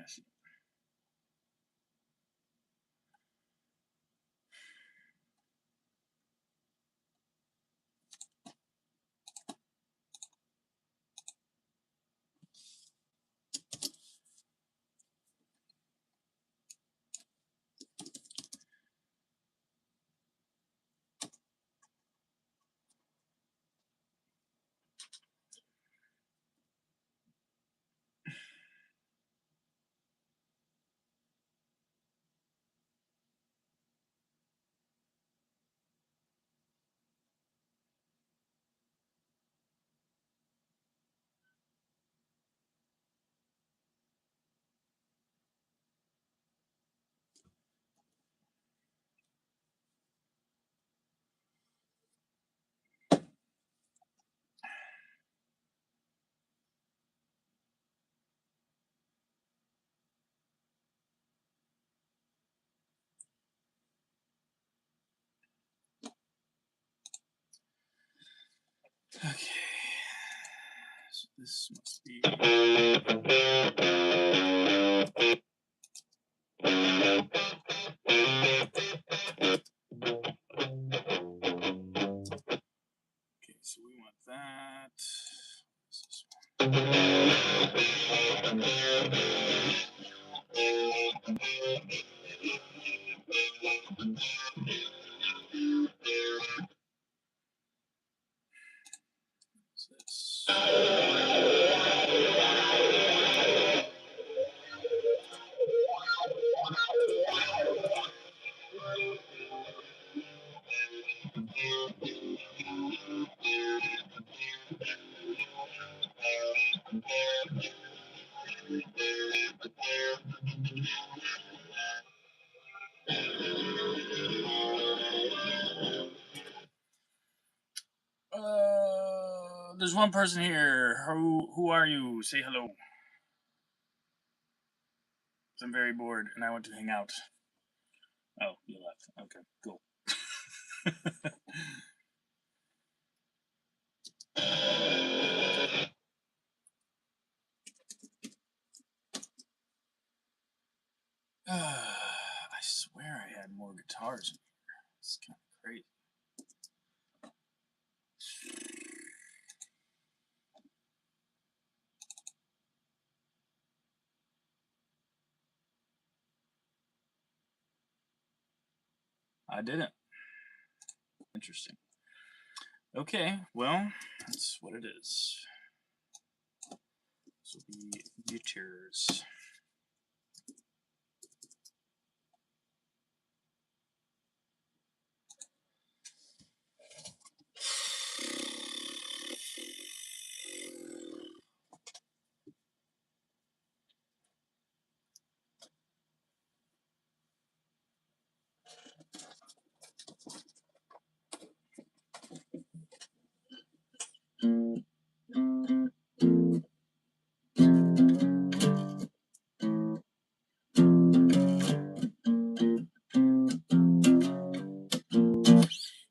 Yes. Okay. So this must be. Okay, so we want that. What's this there's one person here. Who are you? Say hello. I'm very bored and I want to hang out. Oh, you left. Okay, cool. I swear I had more guitars in here. It's kind of crazy. I didn't. Interesting. Okay, well, that's what it is. This will be guitars.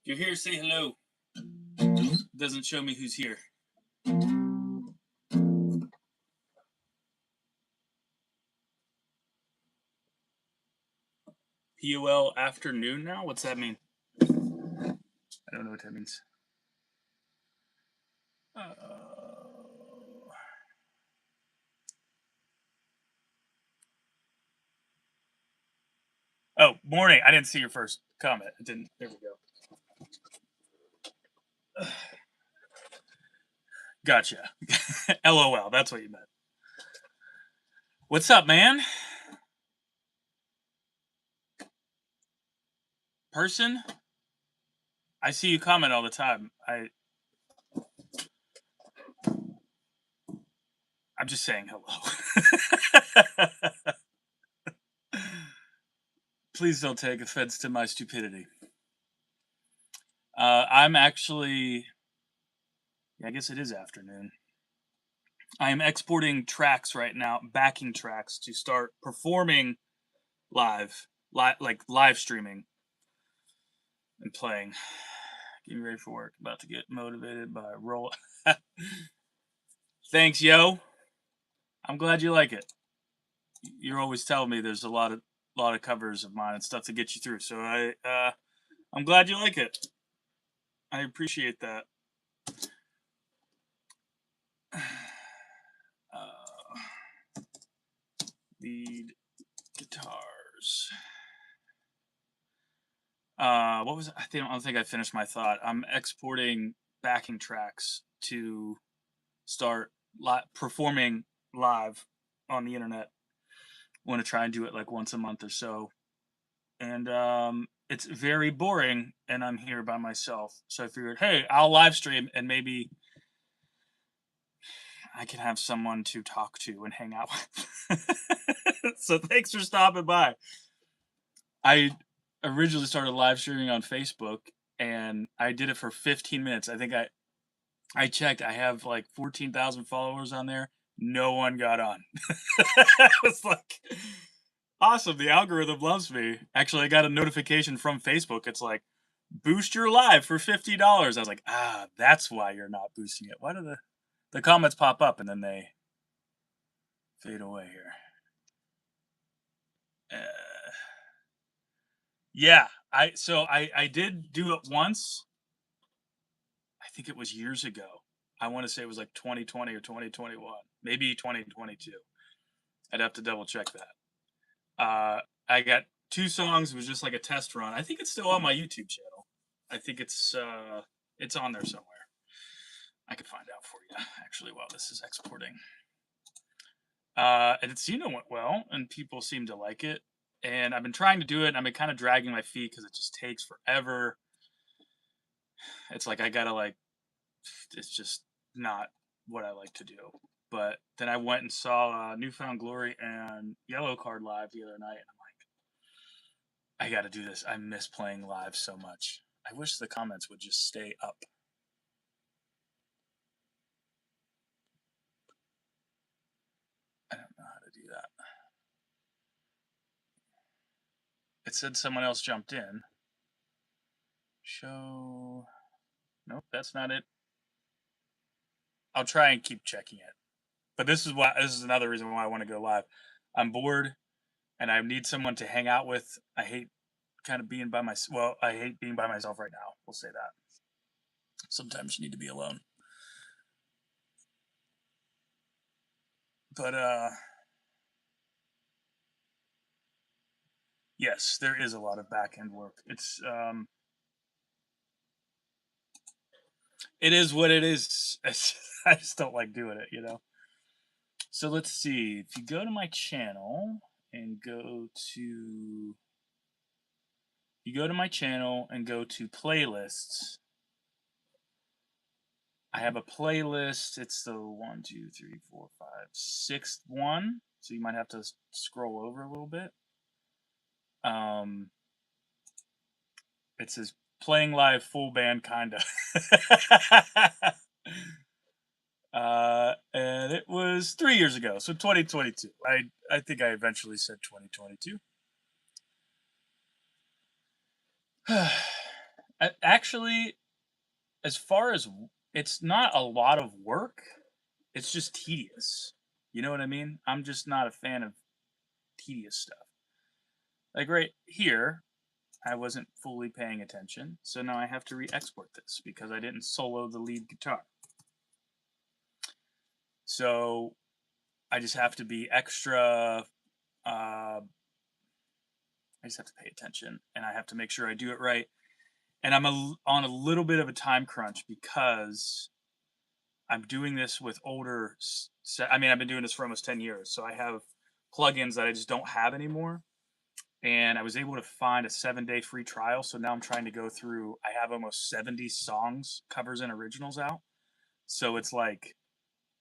If you're here, say hello. It doesn't show me who's here. POL afternoon now? What's that mean? I don't know what that means. Oh, morning. I didn't see your first comment. It didn't. There we go. Gotcha. LOL. That's what you meant. What's up, man? Person? I see you comment all the time. I'm just saying hello. Please don't take offense to my stupidity. I'm actually. Yeah, I guess it is afternoon. I am exporting tracks right now, backing tracks to start performing live, like live streaming and playing. Getting ready for work. About to get motivated by roll. Thanks, yo. I'm glad you like it. you're always telling me there's a lot of covers of mine and stuff to get you through. So I'm glad you like it. I appreciate that. Lead guitars. What was it? I don't think I finished my thought. I'm exporting backing tracks to start performing live on the internet. I want to try and do it like once a month or so. And it's very boring, and I'm here by myself. So I figured, hey, I'll live stream, and maybe I can have someone to talk to and hang out with. So thanks for stopping by. I originally started live streaming on Facebook, and I did it for 15 minutes. I think I checked. I have like 14,000 followers on there. No one got on. I was like, awesome. The algorithm loves me. Actually, I got a notification from Facebook. It's like, boost your live for $50. I was like, that's why you're not boosting it. Why do the comments pop up and then they fade away here? Yeah, I did do it once. I think it was years ago. I want to say it was like 2020 or 2021, maybe 2022. I'd have to double check that. I got 2 songs. It was just like a test run. I think it's still on my YouTube channel. I think it's on there somewhere. I could find out for you actually while this is exporting. And it seemed to went well, and people seem to like it. And I've been trying to do it. And I've been kind of dragging my feet because it just takes forever. It's like I gotta like. It's just not what I like to do. But then I went and saw Newfound Glory and Yellowcard live the other night, and I'm like, I got to do this. I miss playing live so much. I wish the comments would just stay up. I don't know how to do that. It said someone else jumped in. Show. Nope, that's not it. I'll try and keep checking it. But this is another reason why I want to go live. I'm bored and I need someone to hang out with. I hate kind of being by myself. Well, I hate being by myself right now. We'll say that. Sometimes you need to be alone. But yes, there is a lot of back end work. It is what it is. I just don't like doing it, you know. So let's see. If you go to my channel and go to playlists, I have a playlist. It's the 1, 2, 3, 4, 5, 6th one. So you might have to scroll over a little bit. It says playing live full band kinda. And it was 3 years ago, so 2022. I think I eventually said 2022. Actually, as far as it's not a lot of work, it's just tedious. You know what I mean? I'm just not a fan of tedious stuff. Like right here, I wasn't fully paying attention, so now I have to re-export this because I didn't solo the lead guitar. So I just have to be extra. I just have to pay attention, and I have to make sure I do it right. And I'm on a little bit of a time crunch because I'm doing this with older. I mean, I've been doing this for almost 10 years, so I have plugins that I just don't have anymore. And I was able to find a 7-day free trial, so now I'm trying to go through. I have almost 70 songs, covers, and originals out. So it's like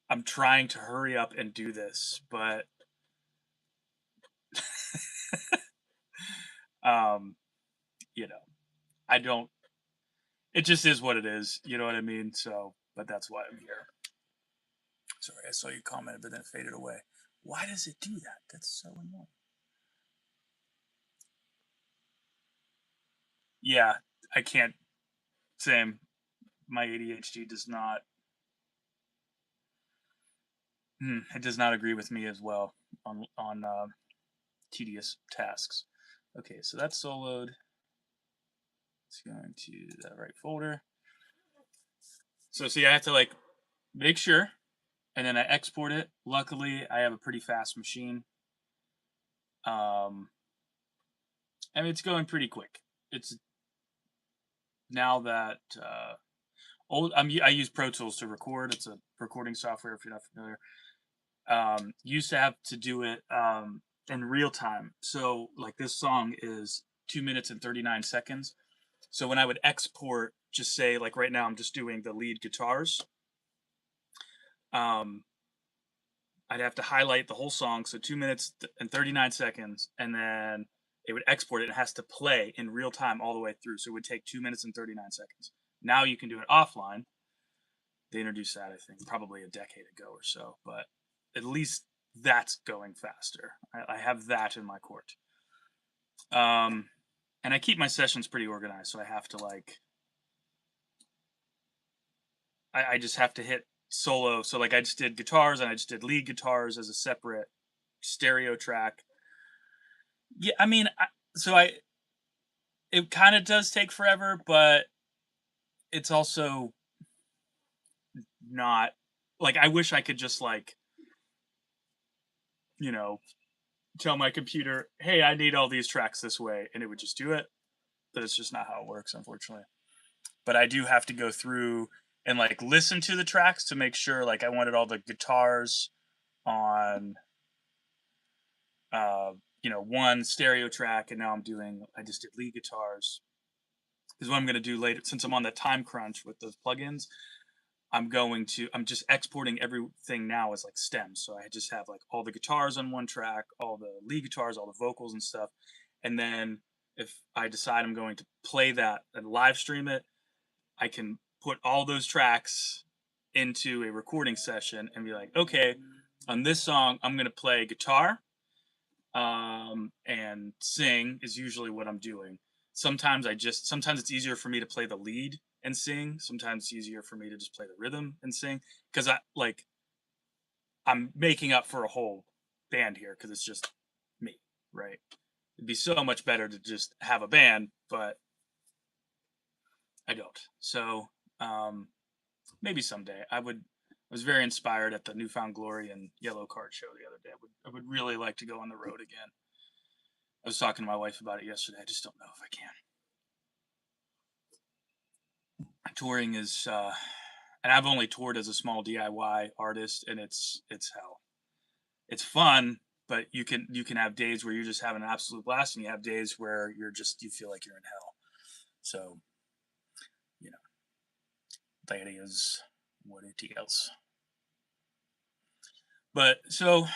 I'm trying to hurry up and do this, but you know, I don't. It just is what it is. You know what I mean? So, but that's why I'm here. Sorry, I saw you comment, but then it faded away. Why does it do that? That's so annoying. Yeah, I can't. Same. My ADHD does not. It does not agree with me as well. on tedious tasks. Okay, so that's soloed. It's going to that right folder. So see, I have to like make sure, and then I export it. Luckily, I have a pretty fast machine. I mean, it's going pretty quick. It's now that I use Pro Tools to record. It's a recording software if you're not familiar. Used to have to do it in real time. So like this song is 2 minutes and 39 seconds. So when I would export, just say like right now I'm just doing the lead guitars. I'd have to highlight the whole song, so 2 minutes and 39 seconds, and then it would export it. It has to play in real time all the way through, so it would take 2 minutes and 39 seconds. Now you can do it offline. They introduced that, I think, probably a decade ago or so, but at least that's going faster. I have that in my court. And I keep my sessions pretty organized, so I have to like, I just have to hit solo. So like I just did guitars and I just did lead guitars as a separate stereo track. Yeah, I mean, it kind of does take forever, but it's also not like I wish I could just like, you know, tell my computer, hey, I need all these tracks this way, and it would just do it. But it's just not how it works, unfortunately. But I do have to go through and like listen to the tracks to make sure like I wanted all the guitars on one stereo track, and now I just did lead guitars. Because what I'm gonna do later, since I'm on the time crunch with those plugins, I'm just exporting everything now as like stems. So I just have like all the guitars on one track, all the lead guitars, all the vocals and stuff. And then if I decide I'm going to play that and live stream it, I can put all those tracks into a recording session and be like, okay, on this song, I'm going to play guitar and sing is usually what I'm doing. Sometimes it's easier for me to play the lead and sing. Sometimes it's easier for me to just play the rhythm and sing because I'm making up for a whole band here because it's just me, right? It'd be so much better to just have a band, but I don't. So maybe someday I was very inspired at the Newfound Glory and Yellow Card show the other day. I would really like to go on the road again. I was talking to my wife about it yesterday. I just don't know if I can. Touring is, and I've only toured as a small DIY artist, and it's hell. It's fun, but you can have days where you're just having an absolute blast, and you have days where you feel like you're in hell. So, that is what it is. But so,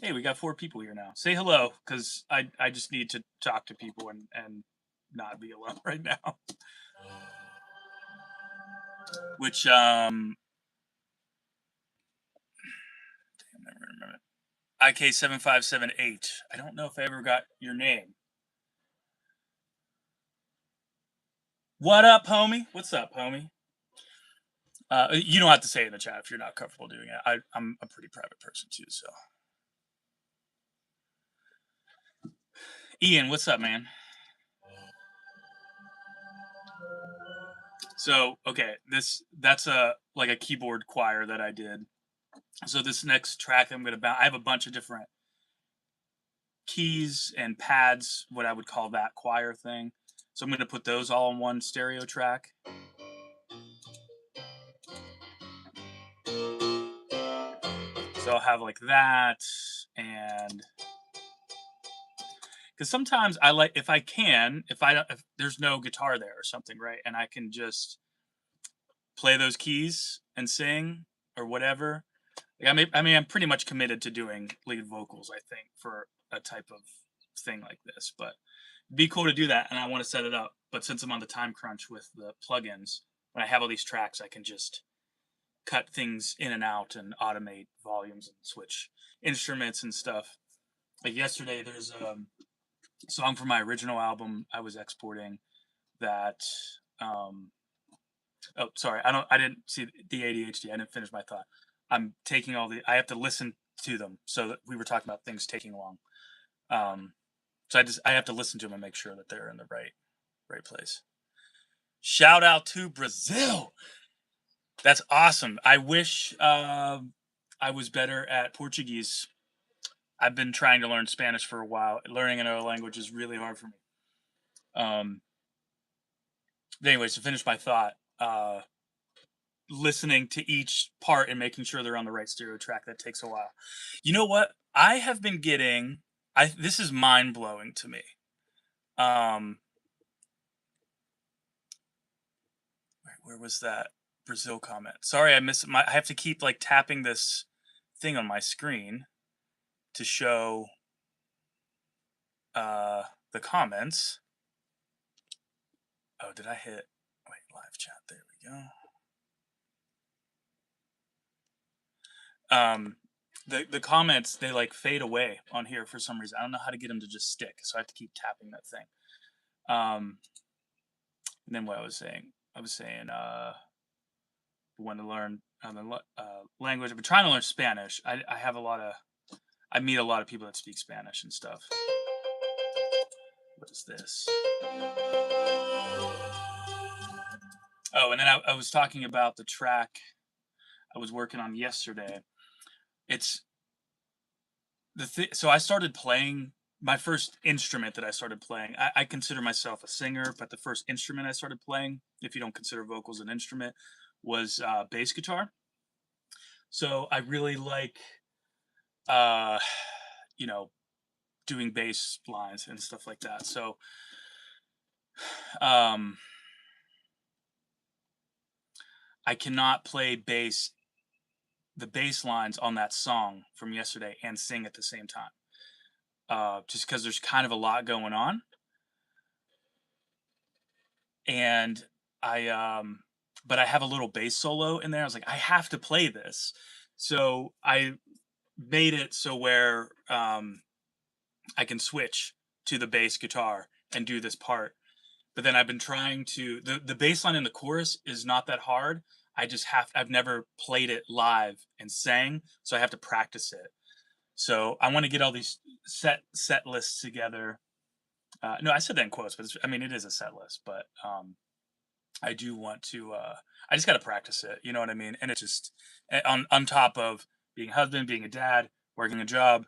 hey, we got 4 people here now. Say hello, because I just need to talk to people and not be alone right now. Which I never remember. IK7578. I don't know if I ever got your name. What up, homie? What's up, homie? You don't have to say it in the chat if you're not comfortable doing it. I'm a pretty private person too, so. Ian, what's up, man? So, okay, that's a keyboard choir that I did. So this next track I'm gonna I have a bunch of different keys and pads, what I would call that choir thing. So I'm gonna put those all in one stereo track. So I'll have like that, and because sometimes I like if there's no guitar there or something, right, and I can just play those keys and sing or whatever. Like, I'm pretty much committed to doing lead vocals, I think, for a type of thing like this. But it'd be cool to do that, and I want to set it up. But since I'm on the time crunch with the plugins, when I have all these tracks, I can just cut things in and out and automate volumes and switch instruments and stuff. Like yesterday, there's a song from my original album I was exporting that. Oh, sorry, I didn't see the ADHD. I didn't finish my thought. I'm taking I have to listen to them. So that we were talking about things taking long. Um, so I have to listen to them and make sure that they're in the right place. Shout out to Brazil. That's awesome. I wish I was better at Portuguese. I've been trying to learn Spanish for a while. Learning another language is really hard for me. Um, anyways, to finish my thought, listening to each part and making sure they're on the right stereo track, that takes a while. You know what? I have been getting. I This is mind blowing to me. Um, where was that Brazil comment? Sorry, I missed my. I have to keep like tapping this thing on my screen to show uh the comments. Oh, did I hit? Wait, live chat. There we go. Um, the comments, they like fade away on here for some reason. I don't know how to get them to just stick, so I have to keep tapping that thing. And then what I was saying want to learn language. I've been trying to learn Spanish. I have a lot of I meet a lot of people that speak Spanish and stuff. What is this? Oh, and then I was talking about the track I was working on yesterday. It's so I started playing my first instrument that I started playing. I consider myself a singer, but the first instrument I started playing, if you don't consider vocals an instrument, was bass guitar. So I really like, uh, you know, doing bass lines and stuff like that. So, um, I cannot play the bass lines on that song from yesterday and sing at the same time. Just because there's kind of a lot going on, and I but I have a little bass solo in there. I was like, I have to play this, so I made it so where I can switch to the bass guitar and do this part. But then I've been trying to the bass line in the chorus is not that hard. I've never played it live and sang, so I have to practice it. So I want to get all these set lists together. No, I said that in quotes, but I mean it is a set list. But I do want to. I just got to practice it. You know what I mean? And it's just on top of being a husband, being a dad, working a job,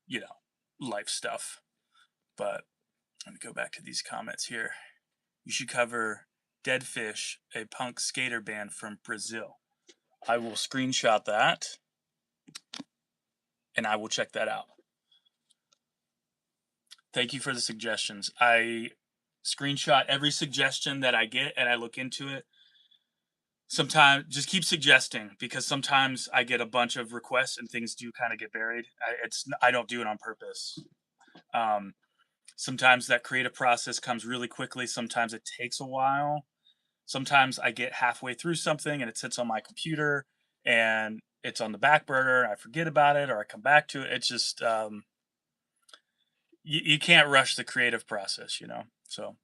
you know, life stuff. But let me go back to these comments here. You should cover Dead Fish, a punk skater band from Brazil. I will screenshot that and I will check that out. Thank you for the suggestions. I screenshot every suggestion that I get and I look into it. Sometimes just keep suggesting because sometimes I get a bunch of requests and things do kind of get buried. I don't do it on purpose. Um, Sometimes that creative process comes really quickly. Sometimes it takes a while. Sometimes I get halfway through something and it sits on my computer and it's on the back burner. I forget about it or I come back to it. It's just you can't rush the creative process, you know. So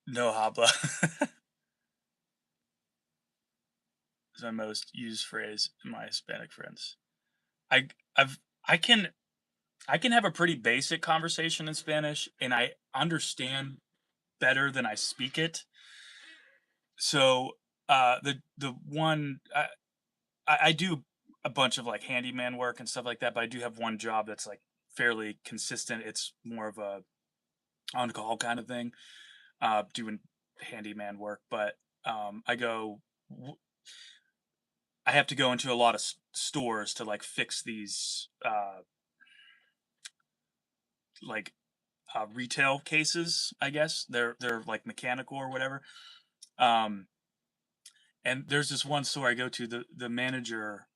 no habla is my most used phrase in my Hispanic friends. I I've I can I can have a pretty basic conversation in Spanish and I understand better than I speak it. So the one I do a bunch of like handyman work and stuff like that, but I do have one job that's like fairly consistent. It's more of a on call kind of thing, doing handyman work. But I go, I have to go into a lot of stores to like fix these like retail cases. I guess they're like mechanical or whatever. Um, and there's this one store I go to. The manager,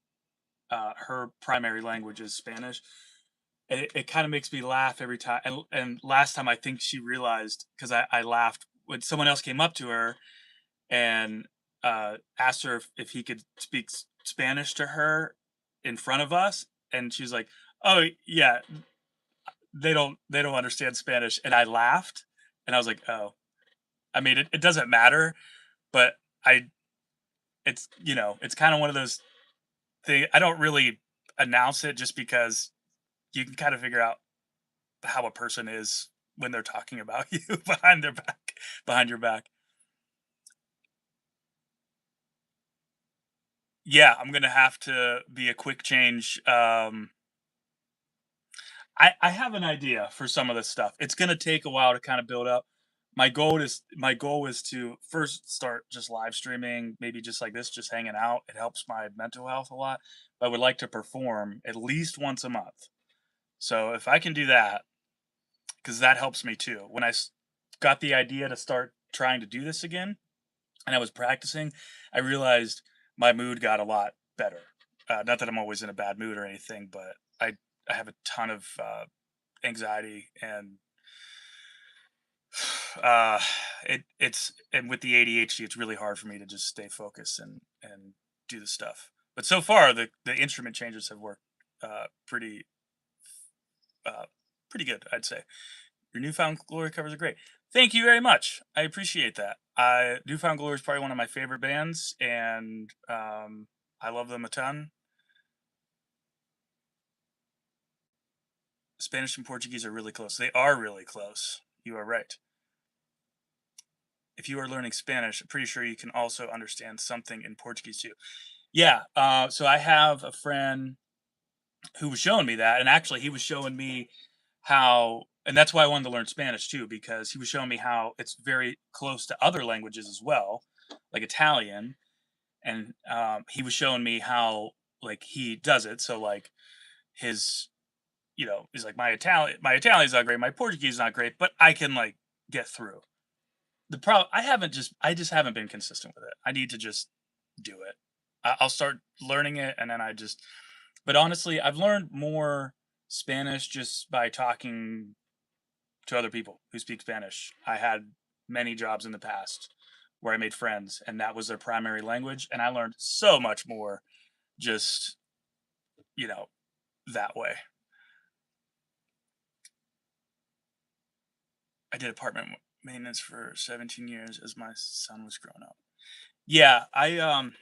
her primary language is Spanish. And it kind of makes me laugh every time. And last time I think she realized because I laughed when someone else came up to her and asked her if he could speak Spanish to her in front of us, and she's like, "Oh yeah, they don't understand Spanish," and I laughed, and I was like, "Oh, I mean it doesn't matter," but I it's, it's kind of one of those things. I don't really announce it just because you can kind of figure out how a person is when they're talking about you behind your back. Yeah, I'm gonna have to be a quick change. I have an idea for some of this stuff. It's gonna take a while to kind of build up. My goal is to first start just live streaming, maybe just like this, just hanging out. It helps my mental health a lot. But I would like to perform at least once a month. So if I can do that, because that helps me too. When got the idea to start trying to do this again, and I was practicing, I realized my mood got a lot better. Not that I'm always in a bad mood or anything, but I have a ton of anxiety and uh and with the ADHD it's really hard for me to just stay focused and do the stuff. But so far the instrument changes have worked uh pretty uh pretty good, I'd say. Your Newfound Glory covers are great. Thank you very much. I appreciate that. I Newfound Glory is probably one of my favorite bands, and I love them a ton. Spanish and Portuguese are really close. They are really close. You are right. If you are learning Spanish, I'm pretty sure you can also understand something in Portuguese too. Yeah. So I have a friend who was showing me that, and actually he was showing me how, and that's why I wanted to learn Spanish too, because he was showing me how it's very close to other languages as well, like Italian, and he was showing me how like he does it. So like his, he's like my Italian's not great, my Portuguese is not great, but I can like get through. The problem I just haven't been consistent with it. I need to just do it. I'll start learning it, and then but honestly, I've learned more Spanish just by talking to other people who speak Spanish. I had many jobs in the past where I made friends and that was their primary language, and I learned so much more just, you know, that way. I did apartment maintenance for 17 years as my son was growing up. Yeah, I've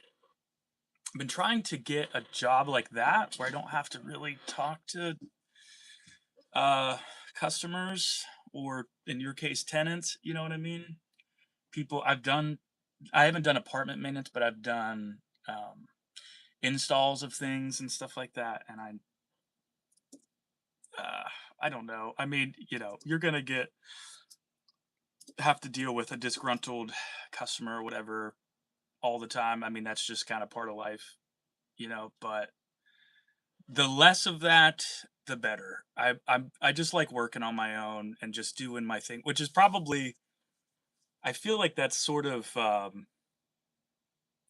been trying to get a job like that where I don't have to really talk to uh customers, or in your case tenants, you know what I mean? People I haven't done apartment maintenance, but I've done um installs of things and stuff like that, and uh I don't know. I mean, you're going to get have to deal with a disgruntled customer or whatever all the time. I mean, that's just kind of part of life, but the less of that, the better. I just like working on my own and just doing my thing, which is probably, I feel like that's sort of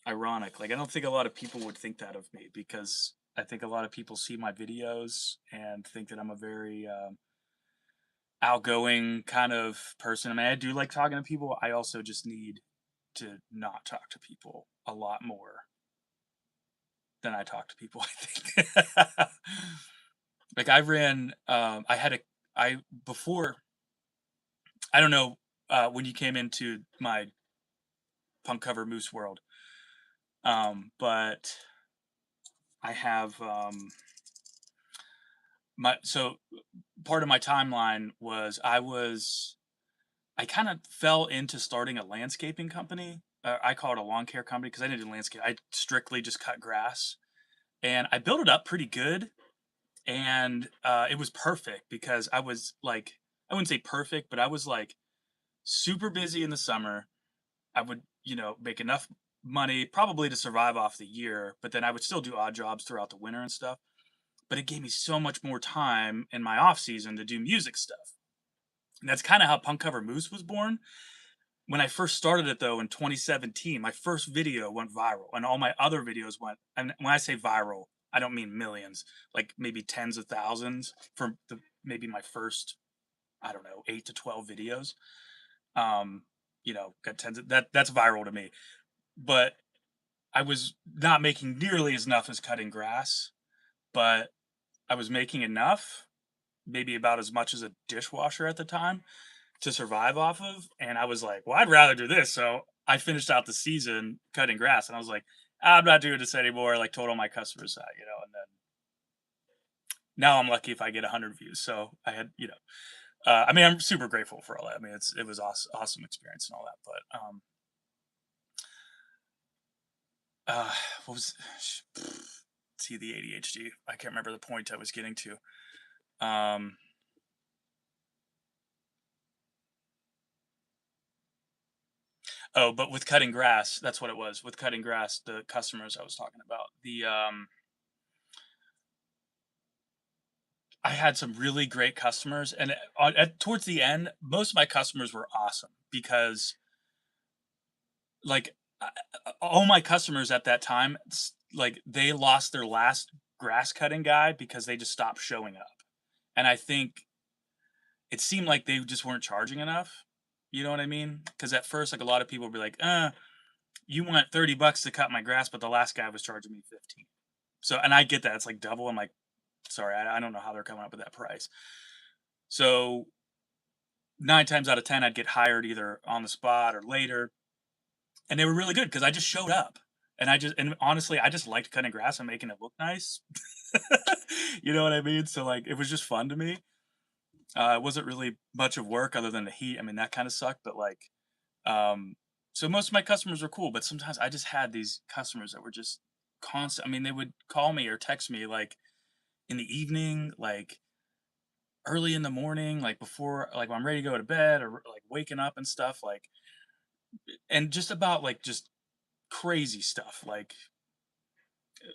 ironic. Like I don't think a lot of people would think that of me, because I think a lot of people see my videos and think that I'm a very outgoing kind of person. I mean, I do like talking to people. I also just need to not talk to people a lot more than I talk to people, I think. Like I had a, I, before, I don't know, when you came into my punk cover moose world, but I have, so part of my timeline was I kind of fell into starting a landscaping company. I call it a lawn care company because I didn't do landscape. I strictly just cut grass, and I built it up pretty good. And it was perfect because I was like, I wouldn't say perfect, but I was like super busy in the summer. I would, make enough money probably to survive off the year, but then I would still do odd jobs throughout the winter and stuff. But it gave me so much more time in my off season to do music stuff. And that's kind of how Punk Cover Moose was born. When I first started it though in 2017, my first video went viral, and all my other videos went. And when I say viral, I don't mean millions, like maybe tens of thousands for maybe my first, I don't know, 8 to 12 videos. Um, got tens of that's viral to me. But I was not making nearly as enough as cutting grass, but I was making enough, maybe about as much as a dishwasher at the time, to survive off of. And I was like, well, I'd rather do this. So I finished out the season cutting grass, and I was like, I'm not doing this anymore. Like, told all my customers that, and then now I'm lucky if I get 100 views. So I had, I mean, I'm super grateful for all that. I mean, it was awesome experience and all that. But uh, what was see the ADHD? I can't remember the point I was getting to. Um, oh, but with cutting grass, that's what it was. With cutting grass, the customers I was talking about. I had some really great customers, and towards the end, most of my customers were awesome because, like, all my customers at that time, like, they lost their last grass cutting guy because they just stopped showing up, and I think it seemed like they just weren't charging enough. You know what I mean? Because at first, like, a lot of people would be like, you want $30 to cut my grass, but the last guy was charging me 15. So, and I get that it's like double. I'm like, sorry, I don't know how they're coming up with that price. So 9 times out of 10, I'd get hired either on the spot or later, and they were really good because I just showed up. And honestly, I just liked cutting grass and making it look nice. You know what I mean? So like, it was just fun to me. It wasn't really much of work other than the heat. I mean, that kind of sucked, but like, um, so most of my customers were cool, but sometimes I just had these customers that were just constant. I mean, they would call me or text me like in the evening, like early in the morning, like before, like when I'm ready to go to bed or like waking up and stuff, like, and just about like just crazy stuff, like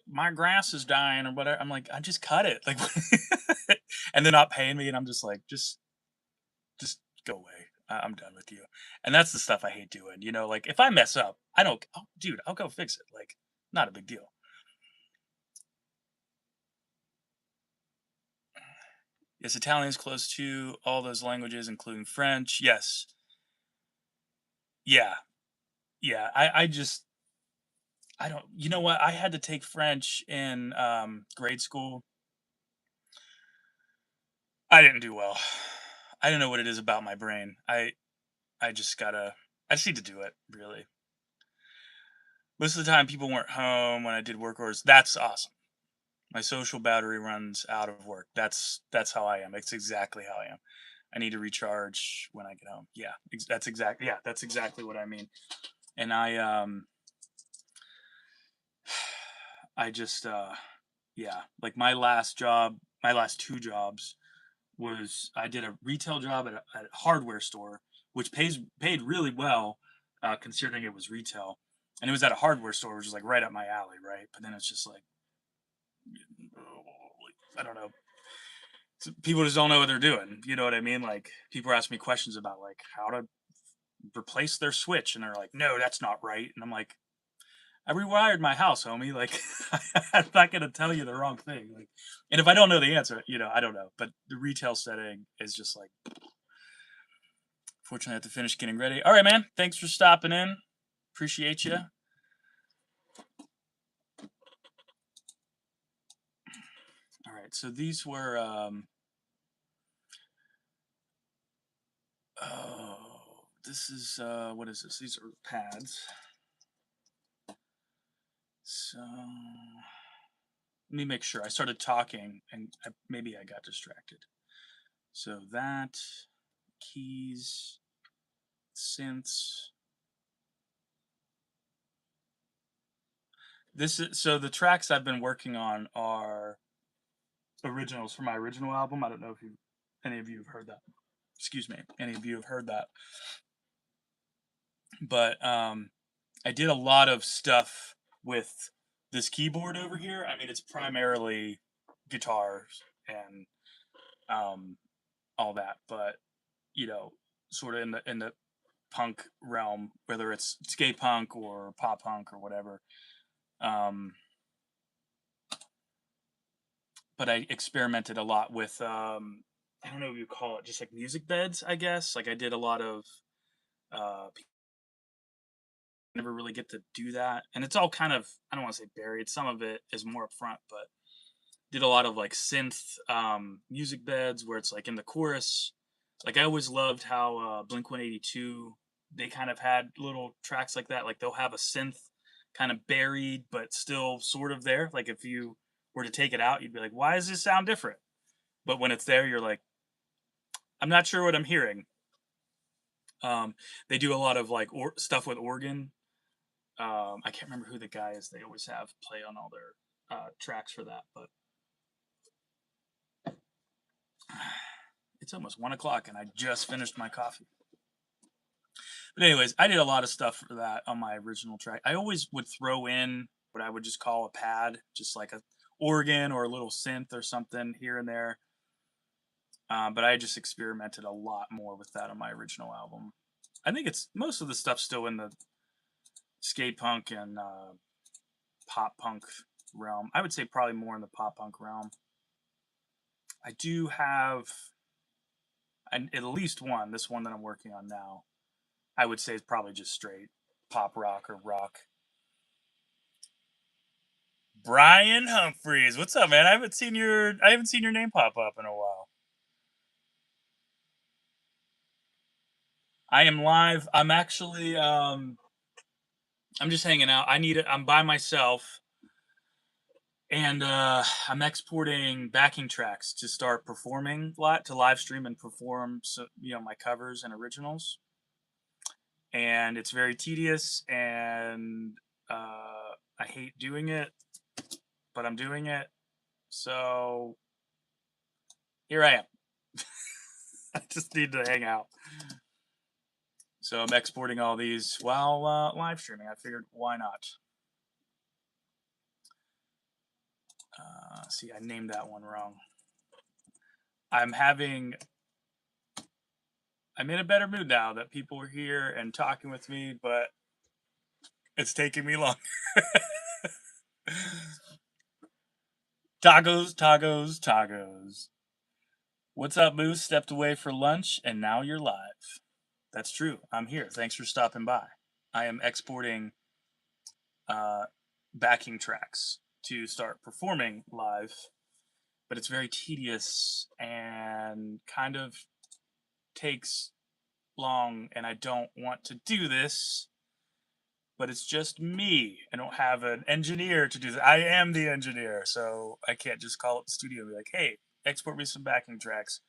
my grass is dying or whatever. I'm like, I just cut it, like, and they're not paying me, and I'm just like, just go away. I'm done with you. And that's the stuff I hate doing. Like if I mess up, I don't, oh, dude, I'll go fix it. Like, not a big deal. Yes, Italian is close to all those languages, including French. Yes, yeah, yeah. I don't. You know what? I had to take French in grade school. I didn't do well. I don't know what it is about my brain. I just gotta. I just need to do it. Really. Most of the time, people weren't home when I did work orders. That's awesome. My social battery runs out of work. That's how I am. It's exactly how I am. I need to recharge when I get home. Yeah, that's exactly what I mean. And I just yeah, like my last job, my last two jobs was I did a retail job at a hardware store, which paid really well, considering it was retail, and it was at a hardware store, which is like right up my alley, right? But then it's just like, I don't know, people just don't know what they're doing. You know what I mean? Like people ask me questions about like how to replace their switch, and they're like, "No, that's not right," and I'm like, I rewired my house, homie. Like, I'm not gonna tell you the wrong thing. Like, and if I don't know the answer, I don't know. But the retail setting is just like, fortunately, I have to finish getting ready. All right, man. Thanks for stopping in. Appreciate you. All right. So these were, oh, this is, what is this? These are pads. So let me make sure. I started talking and maybe I got distracted. So that, keys, synths. This is so the tracks I've been working on are originals from my original album. I don't know if any of you have heard that. Excuse me, any of you have heard that. But I did a lot of stuff with this keyboard over here. I mean, it's primarily guitars and um, all that, but sort of in the punk realm, whether it's skate punk or pop punk or whatever. Um, but I experimented a lot with I don't know what you call it, just like music beds, I guess. Like I did a lot of never really get to do that, and it's all kind of, I don't want to say buried. Some of it is more upfront, but did a lot of like synth music beds where it's like in the chorus. Like I always loved how Blink 182 they kind of had little tracks like that. Like they'll have a synth kind of buried, but still sort of there. Like if you were to take it out, you'd be like, why does this sound different? But when it's there, you're like, I'm not sure what I'm hearing. Um, they do a lot of like stuff with organ. I can't remember who the guy is. They always have play on all their tracks for that. But it's almost 1 o'clock, and I just finished my coffee. But anyways, I did a lot of stuff for that on my original track. I always would throw in what I would just call a pad, just like a organ or a little synth or something here and there. But I just experimented a lot more with that on my original album. I think it's most of the stuff still in the skate punk and pop punk realm. I would say probably more in the pop punk realm. I do have at least one. This one that I'm working on now, I would say is probably just straight pop rock or rock. Brian Humphreys, what's up, man? I haven't seen your name pop up in a while. I am live. I'm actually I'm just hanging out. I'm by myself, and I'm exporting backing tracks to start performing to live stream and perform my covers and originals. And it's very tedious, and I hate doing it, but I'm doing it. So here I am. I just need to hang out. So I'm exporting all these while live streaming. I figured, why not? See, I named that one wrong. I'm in a better mood now that people are here and talking with me, but it's taking me long. Tacos, tacos, tacos. What's up, Moose? Stepped away for lunch, and now you're live. That's true. I'm here. Thanks for stopping by. I am exporting backing tracks to start performing live, but it's very tedious and kind of takes long, and I don't want to do this, but it's just me. I don't have an engineer to do that. I am the engineer, so I can't just call up the studio and be like, hey, export me some backing tracks.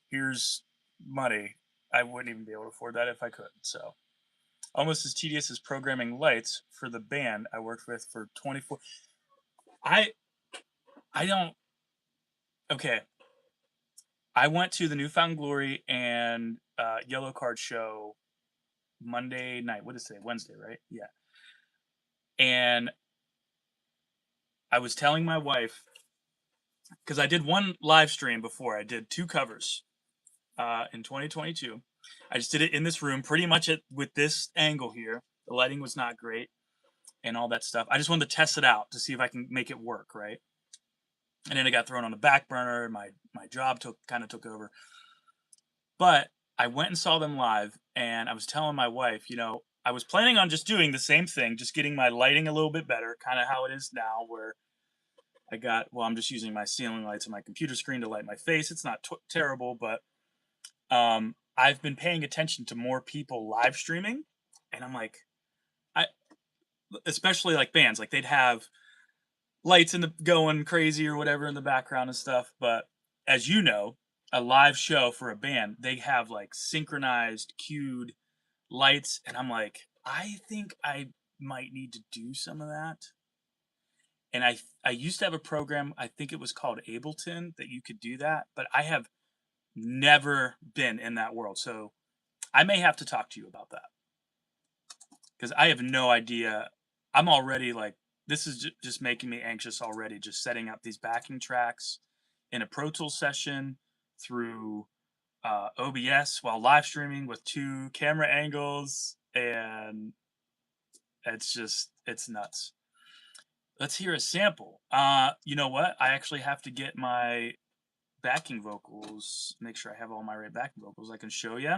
Here's money. I wouldn't even be able to afford that if I could. So almost as tedious as programming lights for the band I worked with for 24. I don't. Okay. I went to the New Found Glory and Yellow Card show Monday night. What is today? Wednesday, right? Yeah. And I was telling my wife, because I did one live stream before. I did 2 covers in 2022. I just did it in this room, pretty much with this angle here. The lighting was not great and all that stuff. I just wanted to test it out to see if I can make it work, right? And then it got thrown on the back burner. My job kind of took over. But I went and saw them live, and I was telling my wife, I was planning on just doing the same thing, just getting my lighting a little bit better, kind of how it is now, where I'm just using my ceiling lights on my computer screen to light my face. It's not terrible, but I've been paying attention to more people live streaming, and I'm like, especially like bands, like they'd have lights going crazy or whatever in the background and stuff. But as you know, a live show for a band, they have like synchronized, cued lights, and I'm like, I think I might need to do some of that. And I used to have a program, I think it was called Ableton, that you could do that, but I have never been in that world. So I may have to talk to you about that, because I have no idea. I'm already like, this is just making me anxious already, just setting up these backing tracks in a Pro Tools session through OBS while live streaming with 2 camera angles, and it's nuts. Let's hear a sample. You know what? I actually have to get my backing vocals, make sure I have all my right backing vocals. I can show you.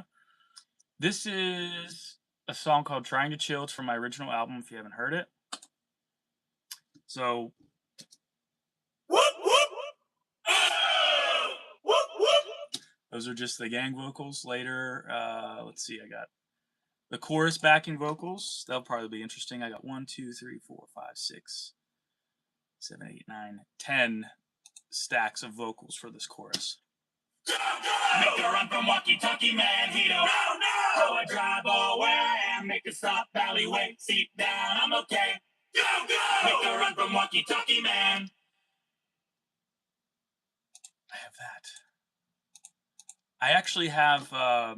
This is a song called Trying to Chill. It's from my original album, if you haven't heard it. So, those are just the gang vocals. Later, let's see, I got the chorus backing vocals. That'll probably be interesting. I got 1, 2, 3, 4, 5, 6, 7, 8, 9, 10 stacks of vocals for this chorus. Make a run from walkie-talkie, man, he don't know I drive all where I am, make a stop, alleyway, seat down, I'm okay. Go, go! Make a run from walkie-talkie, man. I have that. I actually have, or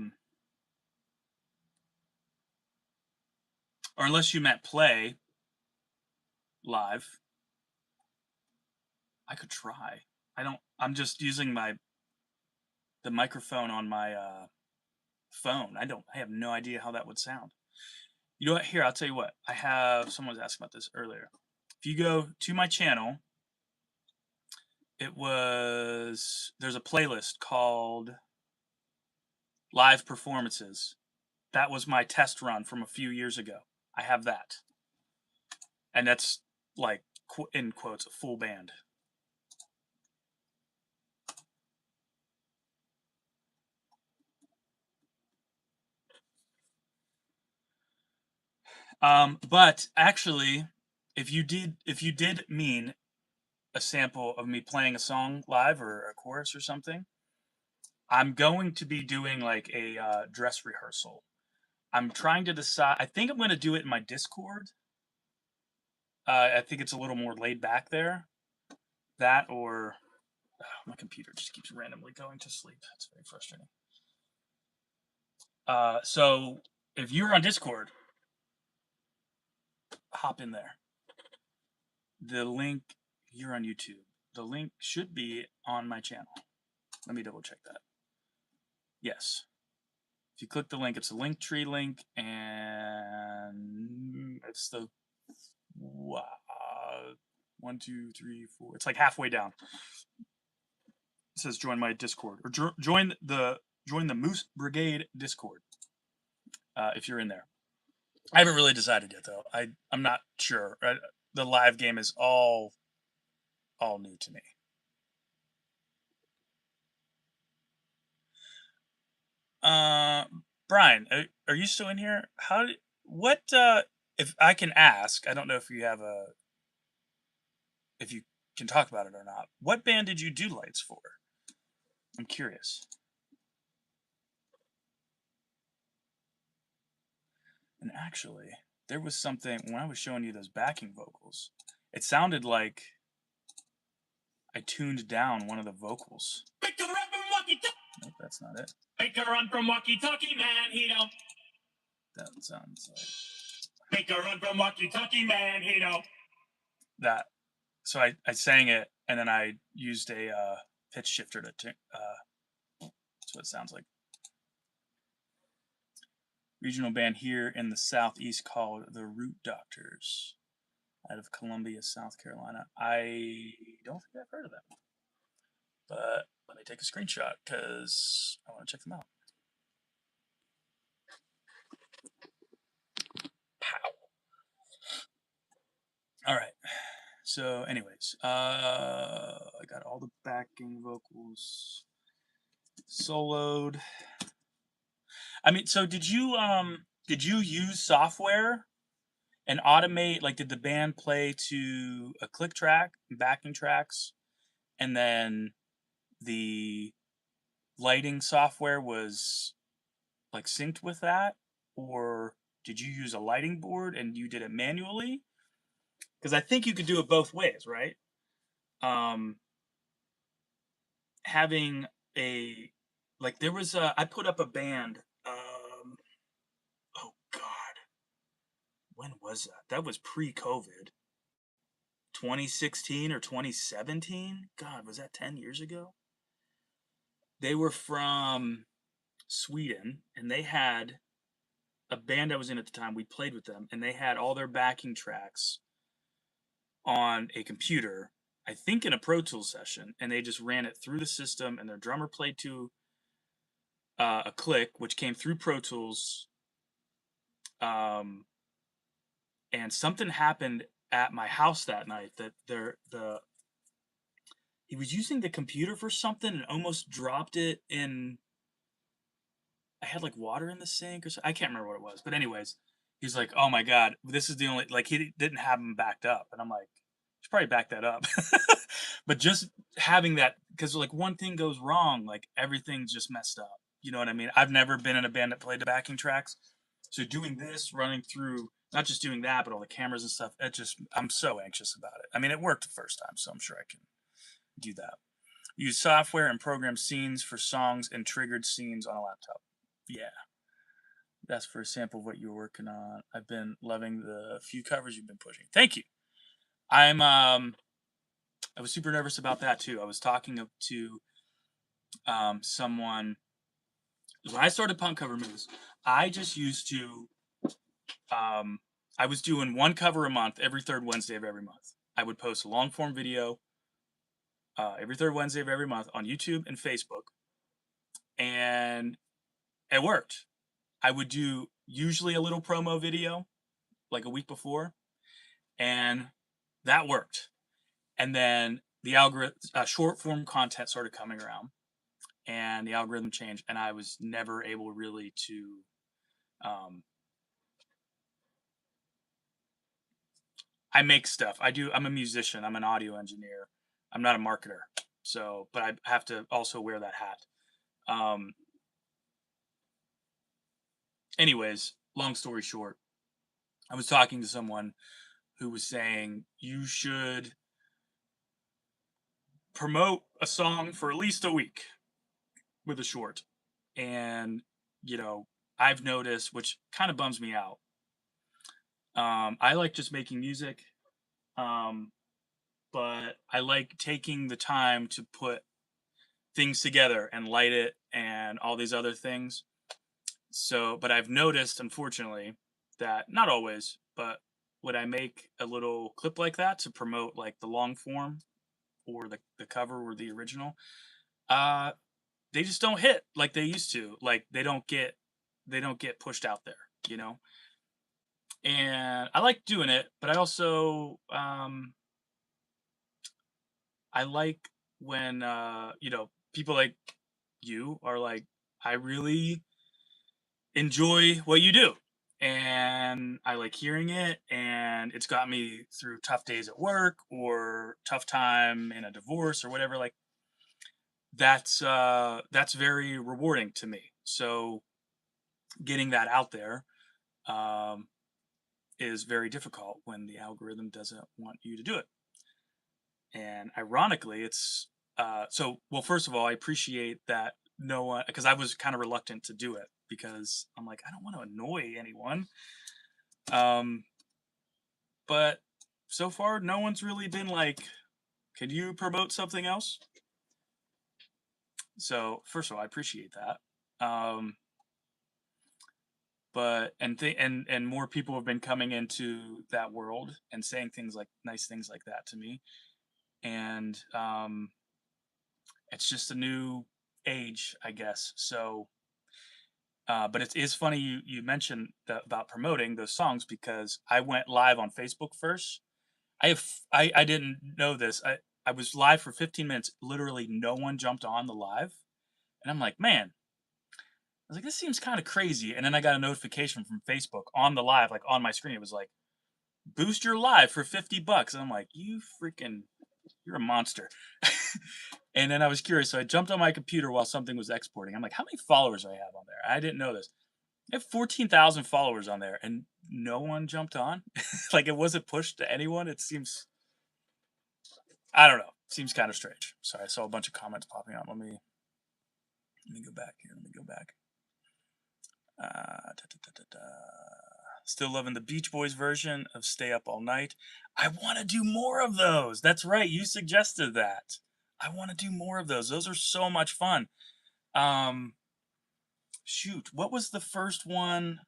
unless you meant play live, I could try. I'm just using the microphone on my phone. I have no idea how that would sound. You know what? Here, I'll tell you what. Someone was asking about this earlier. If you go to my channel, there's a playlist called Live Performances. That was my test run from a few years ago. I have that. And that's like, in quotes, a full band. But actually, if you did mean a sample of me playing a song live or a chorus or something, I'm going to be doing like a dress rehearsal. I'm trying to decide. I think I'm going to do it in my Discord. I think it's a little more laid back there. That or my computer just keeps randomly going to sleep. That's very frustrating. So if you're on Discord, hop in there. The link, you're on YouTube. The link should be on my channel. Let me double check that. Yes. If you click the link, it's a Linktree link, and it's the 1, 2, 3, 4. It's like halfway down. It says join my Discord or join the Moose Brigade Discord. If you're in there, I haven't really decided yet though. I'm not sure. The live game is all new to me. Brian, are you still in here? If I can ask, I don't know if you can talk about it or not. What band did you do lights for? I'm curious. And actually, there was something when I was showing you those backing vocals, it sounded like I tuned down one of the vocals. Nope, that's not it. Make a run from walkie-talkie, man, he don't. That sounds like. Make a run from walkie-talkie, man, he don't. That. So I sang it, and then I used a pitch shifter to that's what it sounds like. Regional band here in the Southeast called the Root Doctors out of Columbia, South Carolina. I don't think I've heard of them. But let me take a screenshot because I want to check them out. Pow. All right. So, anyways, I got all the backing vocals soloed. I mean, so did you use software and automate, like, did the band play to a click track, backing tracks, and then the lighting software was like synced with that? Or did you use a lighting board and you did it manually? Because I think you could do it both ways, right? Having there was I put up a band. Oh God, when was that? That was pre-COVID. 2016 or 2017? God, was that 10 years ago? They were from Sweden, and they had a band I was in at the time. We played with them, and they had all their backing tracks on a computer, I think in a Pro Tools session, and they just ran it through the system, and their drummer played to a click, which came through Pro Tools. And something happened at my house that night that he was using the computer for something and almost dropped it in I had like water in the sink or I can't remember what it was. But anyways, he's like, "Oh my god, this is the only like he didn't have them backed up." And I'm like, "Should probably back that up." But just having that because like one thing goes wrong, like everything's just messed up. You know what I mean? I've never been in a band that played the backing tracks. So doing this, running through not just doing that, but all the cameras and stuff, it just I'm so anxious about it. I mean, it worked the first time, so I'm sure I can do that. Use software and program scenes for songs and triggered scenes on a laptop. Yeah, that's for a sample of what you're working on. I've been loving the few covers you've been pushing. Thank you. I was super nervous about that too. I was talking to someone when I started Punk Cover Moves. I just used to I was doing one cover a month every third Wednesday of every month. I would post a long form video every third Wednesday of every month on YouTube and Facebook, and it worked. I would do usually a little promo video like a week before, and that worked. And then the algorithm, short form content started coming around, and the algorithm changed, and I was never able really to. Um, I make stuff. I'm a musician. I'm an audio engineer. I'm not a marketer. So, but I have to also wear that hat. Um, anyways, long story short, I was talking to someone who was saying you should promote a song for at least a week with a short. And, you know, I've noticed, which kind of bums me out. I like just making music, um, but I like taking the time to put things together and light it and all these other things. So, but I've noticed, unfortunately, that not always, but when I make a little clip like that to promote like the long form or the cover or the original, uh, they just don't hit like they used to. Like they don't get pushed out there, you know? And I like doing it, but I also I like when you know, people like you are like, I really enjoy what you do. And I like hearing it, and it's got me through tough days at work or tough time in a divorce or whatever. Like that's very rewarding to me. So getting that out there um, is very difficult when the algorithm doesn't want you to do it. And ironically, it's so well. First of all, I appreciate that no one because I was kind of reluctant to do it because I'm like I don't want to annoy anyone. Um, but so far, no one's really been like, "Could you promote something else?" So first of all, I appreciate that. But and more people have been coming into that world and saying things like nice things like that to me, and it's just a new age, I guess. So, but it is funny you mentioned about promoting those songs because I went live on Facebook first. I didn't know this. I was live for 15 minutes. Literally, no one jumped on the live, and I'm like, man. I was like, this seems kind of crazy. And then I got a notification from Facebook on the live, like on my screen. It was like, boost your live for $50. And I'm like, you freaking, you're a monster. And then I was curious. So I jumped on my computer while something was exporting. I'm like, how many followers do I have on there? I didn't know this. I have 14,000 followers on there and no one jumped on. Like it wasn't pushed to anyone. It seems, I don't know. Seems kind of strange. Sorry. I saw a bunch of comments popping up. Let me go back here. Let me go back. Da, da, da, da. Still loving the Beach Boys version of Stay Up All Night. I want to do more of those. That's right. You suggested that. I want to do more of those. Those are so much fun. Um, shoot, what was the first one?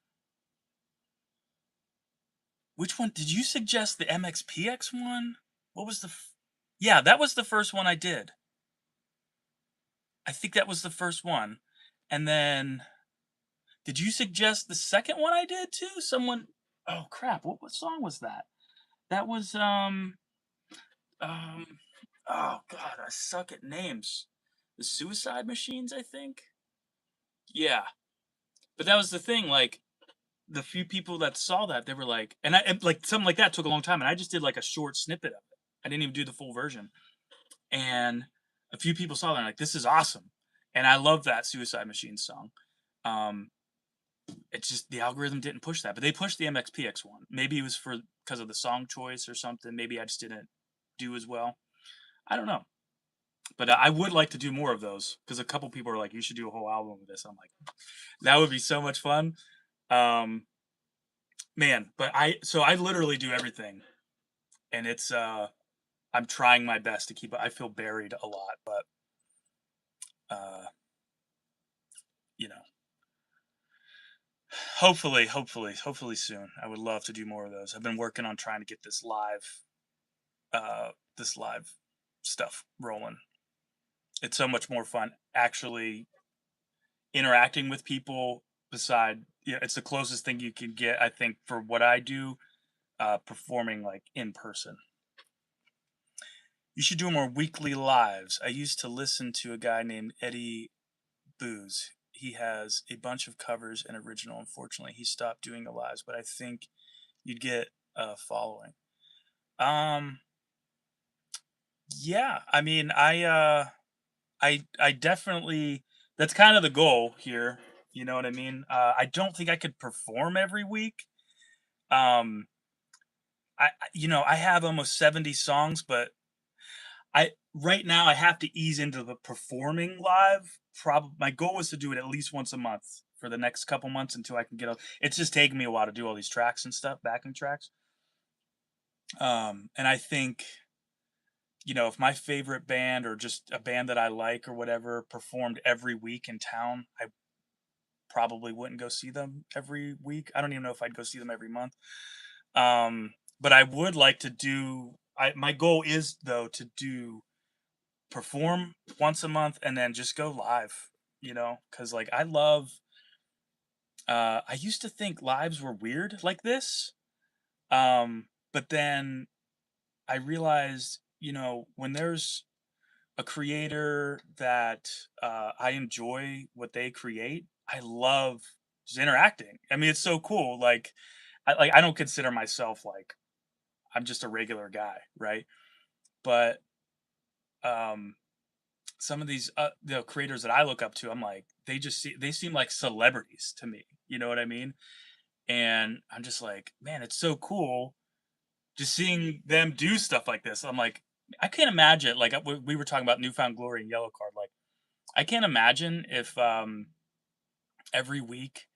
Which one did you suggest? The MXPX one? What was yeah, that was the first one I did. I think that was the first one. And then did you suggest the second one I did too? Someone oh crap, what song was that? That was um oh god, I suck at names. The Suicide Machines, I think. Yeah. But that was the thing, like, the few people that saw that, they were like and like, something like that took a long time, and I just did, like, a short snippet of it. I didn't even do the full version, and a few people saw that and like, "This is awesome," and I love that Suicide Machines song. Um, it's just the algorithm didn't push that, but they pushed the MXPX one. Maybe it was for because of the song choice or something. Maybe I just didn't do as well. I don't know. But I would like to do more of those because a couple people are like, "You should do a whole album of this." I'm like, that would be so much fun. Um, man, but I literally do everything, and it's I'm trying my best to keep. I feel buried a lot, but uh, you know, hopefully soon. I would love to do more of those. I've been working on trying to get this live stuff rolling. It's so much more fun actually interacting with people beside it's the closest thing you can get, I think, for what I do, performing like in person. You should do more weekly lives. I used to listen to a guy named Eddie Booz. He has a bunch of covers and original. Unfortunately, he stopped doing the lives, but I think you'd get a following. Um, yeah, I mean, I definitely that's kind of the goal here. You know what I mean? I don't think I could perform every week. Um, I have almost 70 songs, but I right now I have to ease into the performing live. Probably my goal is to do it at least once a month for the next couple months until I can get up. It's just taking me a while to do all these tracks and stuff, backing tracks. And I think if my favorite band or just a band that I like or whatever performed every week in town, I probably wouldn't go see them every week. I don't even know if I'd go see them every month. But I would like to do. My goal is though to do perform once a month and then just go live. Because like I love. I used to think lives were weird like this, but then I realized, when there's a creator that I enjoy what they create, I love just interacting. I mean, it's so cool. Like, I don't consider myself like I'm just a regular guy, right? But um, some of these the creators that I look up to, I'm like, they seem like celebrities to me. You know what I mean? And I'm just like, man, it's so cool just seeing them do stuff like this. I'm like, I can't imagine. Like we were talking about Newfound Glory and Yellow Card. Like, I can't imagine if every week,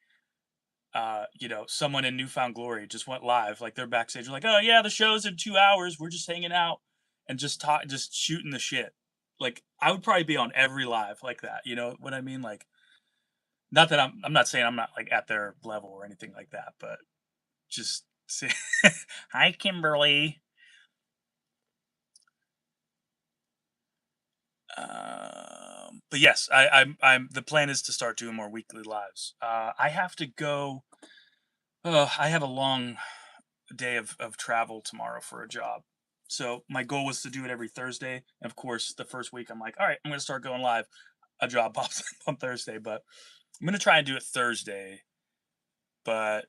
someone in Newfound Glory just went live, like they're backstage, like, oh yeah, the show's in 2 hours. We're just hanging out and just shooting the shit. Like, I would probably be on every live like that. You know what I mean? Like, not that I'm not saying I'm not like at their level or anything like that, but just say, hi, Kimberly. But yes, I'm. The plan is to start doing more weekly lives. I have to go. I have a long day of travel tomorrow for a job. So my goal was to do it every Thursday. And of course, the first week I'm like, all right, I'm going to start going live. A job pops up on Thursday, but I'm going to try and do it Thursday. But,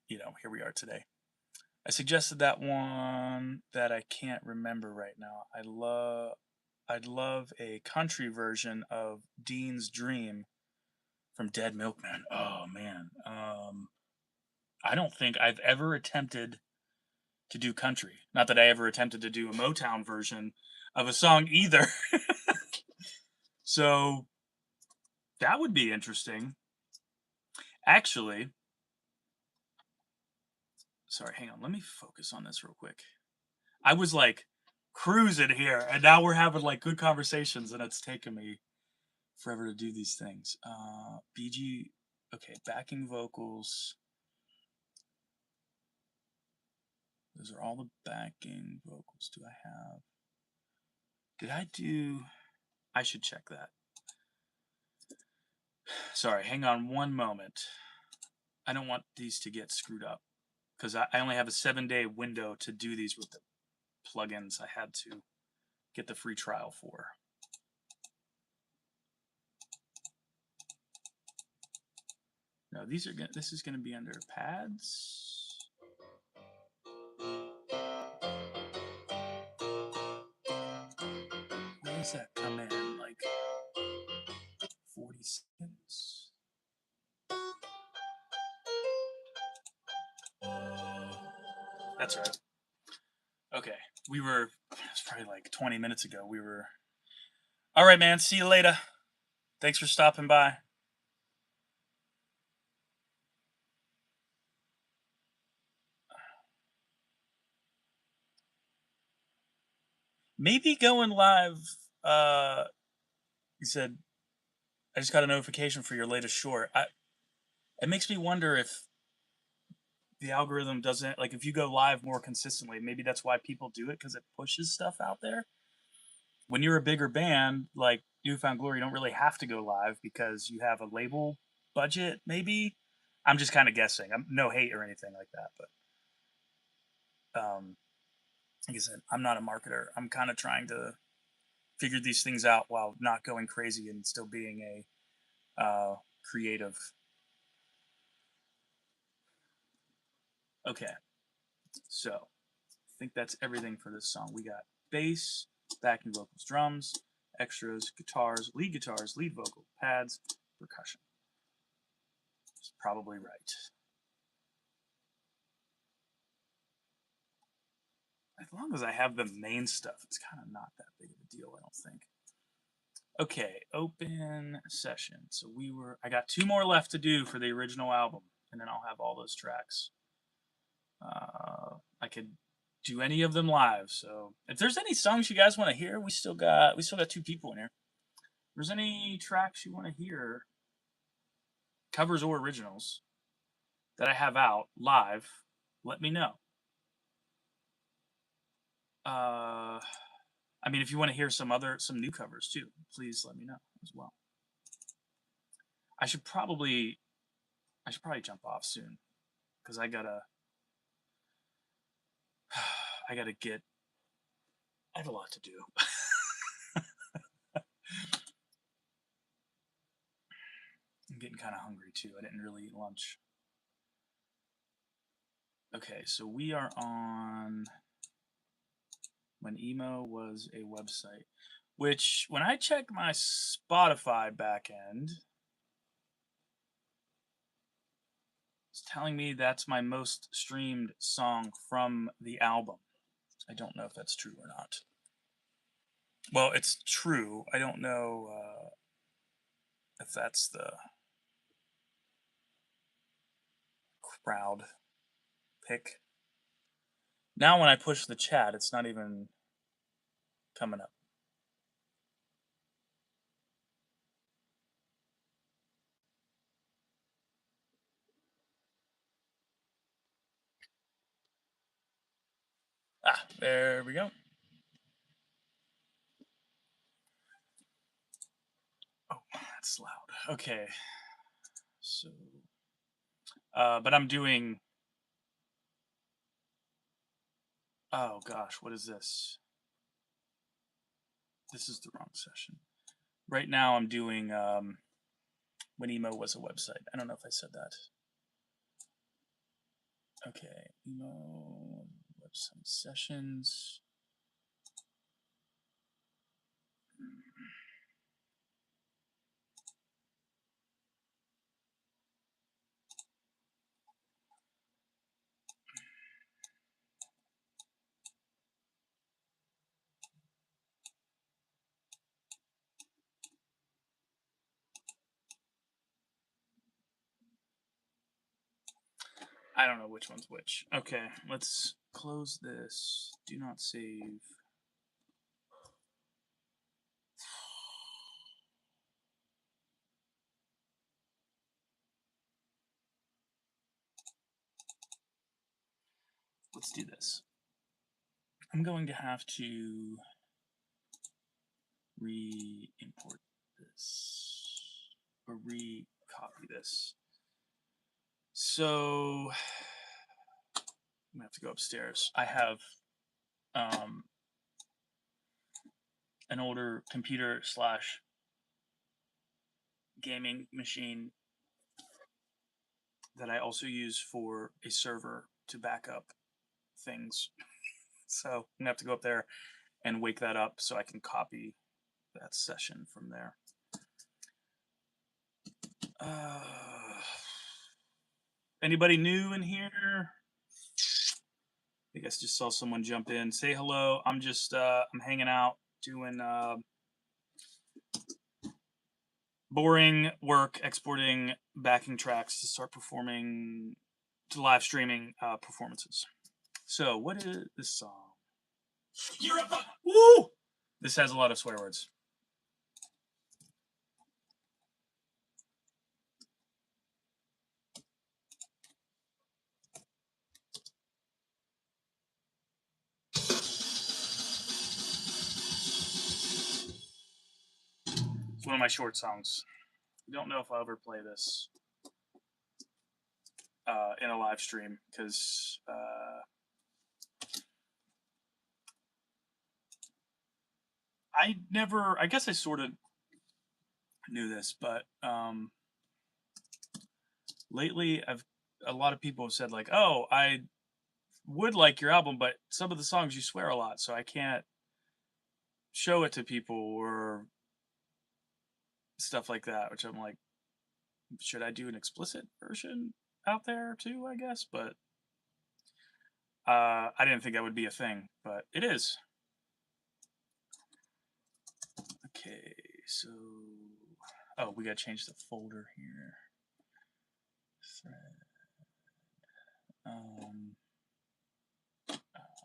here we are today. I suggested that one that I can't remember right now. I'd love a country version of Dean's Dream from Dead Milkman. Oh man. I don't think I've ever attempted to do country. Not that I ever attempted to do a Motown version of a song either. So that would be interesting. Actually, sorry, hang on. Let me focus on this real quick. I was like cruising here, and now we're having like good conversations, and it's taken me forever to do these things. BG, okay, backing vocals. Those are all the backing vocals. Do I have? Did I do? I should check that. Sorry, hang on one moment. I don't want these to get screwed up because I only have a 7-day window to do these with the plugins I had to get the free trial for. No, these are gonna. This is gonna be under pads. Where does that come in? Like 40 seconds. That's right. Okay, we were. It's probably like 20 minutes ago. We were. All right, man. See you later. Thanks for stopping by. Maybe going live. You said I just got a notification for your latest short. It makes me wonder if the algorithm doesn't like if you go live more consistently. Maybe that's why people do it because it pushes stuff out there. When you're a bigger band like New Found Glory, you don't really have to go live because you have a label budget. Maybe I'm just kind of guessing. I'm no hate or anything like that, but like I said, I'm not a marketer. I'm kind of trying to figure these things out while not going crazy and still being a creative. Okay, so I think that's everything for this song. We got bass, backing vocals, drums, extras, guitars, lead vocal, pads, percussion. It's probably right. As long as I have the main stuff, it's kind of not that big of a deal, I don't think. Okay, open session. So I got 2 more left to do for the original album, and then I'll have all those tracks. I could do any of them live. So if there's any songs you guys want to hear, we still got 2 people in here. If there's any tracks you want to hear, covers or originals, that I have out live, let me know. I mean, if you want to hear some new covers too, please let me know as well. I should probably jump off soon because I have a lot to do. I'm getting kind of hungry too. I didn't really eat lunch. Okay, so we are on When Emo Was a Website, which when I check my Spotify backend, it's telling me that's my most streamed song from the album. I don't know if that's true or not. Well, it's true. I don't know if that's the crowd pick. Now when I push the chat, it's not even coming up. Ah, there we go. Oh, that's loud. Okay. So, but I'm doing. Oh gosh, what is this? This is the wrong session. Right now I'm doing When Emo Was a Website. I don't know if I said that. Okay, Emo website sessions. I don't know which one's which. Okay, let's close this. Do not save. Let's do this. I'm going to have to re-import this or re-copy this. So I'm gonna have to go upstairs. I have an older computer / gaming machine that I also use for a server to back up things. So I'm gonna have to go up there and wake that up so I can copy that session from there. Anybody new in here? I guess just saw someone jump in. Say hello. I'm just I'm hanging out doing boring work, exporting backing tracks to start performing, to live streaming performances. So what is this song? You're a Woo! This has a lot of swear words. It's one of my short songs. I don't know if I'll ever play this in a live stream because I guess I sort of knew this, but lately a lot of people have said like, oh, I would like your album, but some of the songs you swear a lot, so I can't show it to people or stuff like that, which I'm like, should I do an explicit version out there too, I guess? But I didn't think that would be a thing, but it is. Okay, so oh, we gotta change the folder here. Thread.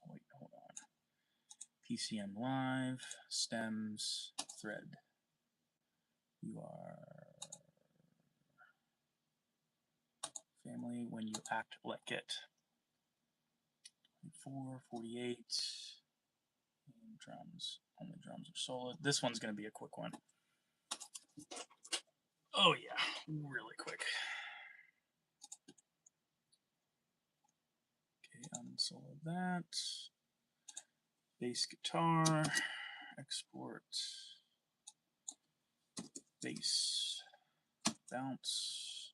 Wait, hold on. PCM Live, stems, thread. You are family when you act like it. 24, 48. Drums. Only drums are solid. This one's going to be a quick one. Oh, yeah. Really quick. Okay, unsolid that. Bass guitar. Export. Bass. Bounce.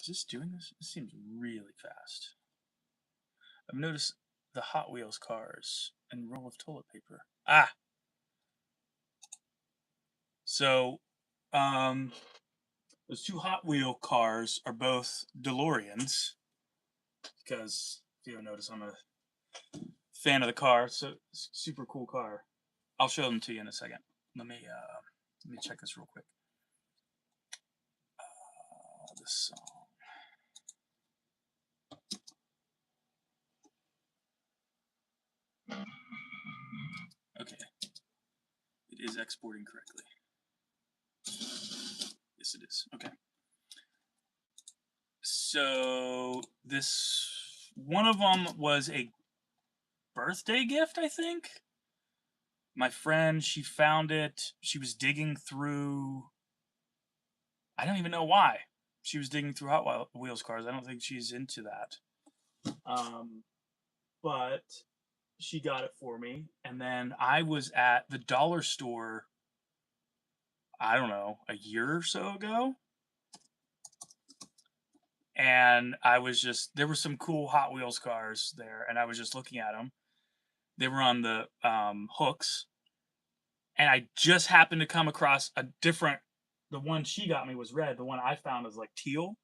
Is this doing this? This seems really fast. I've noticed the Hot Wheels cars and roll of toilet paper. Ah! So, those two Hot Wheel cars are both DeLoreans. Because, if you don't notice, I'm a fan of the car. So, super cool car. I'll show them to you in a second. Let me check this real quick. This song. Okay. It is exporting correctly. Yes, it is. Okay. So this one of them was a birthday gift, I think. My friend, she found it. She was digging through. I don't even know why. She was digging through Hot Wheels cars. I don't think she's into that. But she got it for me, and then I was at the dollar store. I don't know, a year or so ago. And I was just, there were some cool Hot Wheels cars there, and I was just looking at them. They were on the hooks, and I just happened to come across a different. The one she got me was red. The one I found was like teal.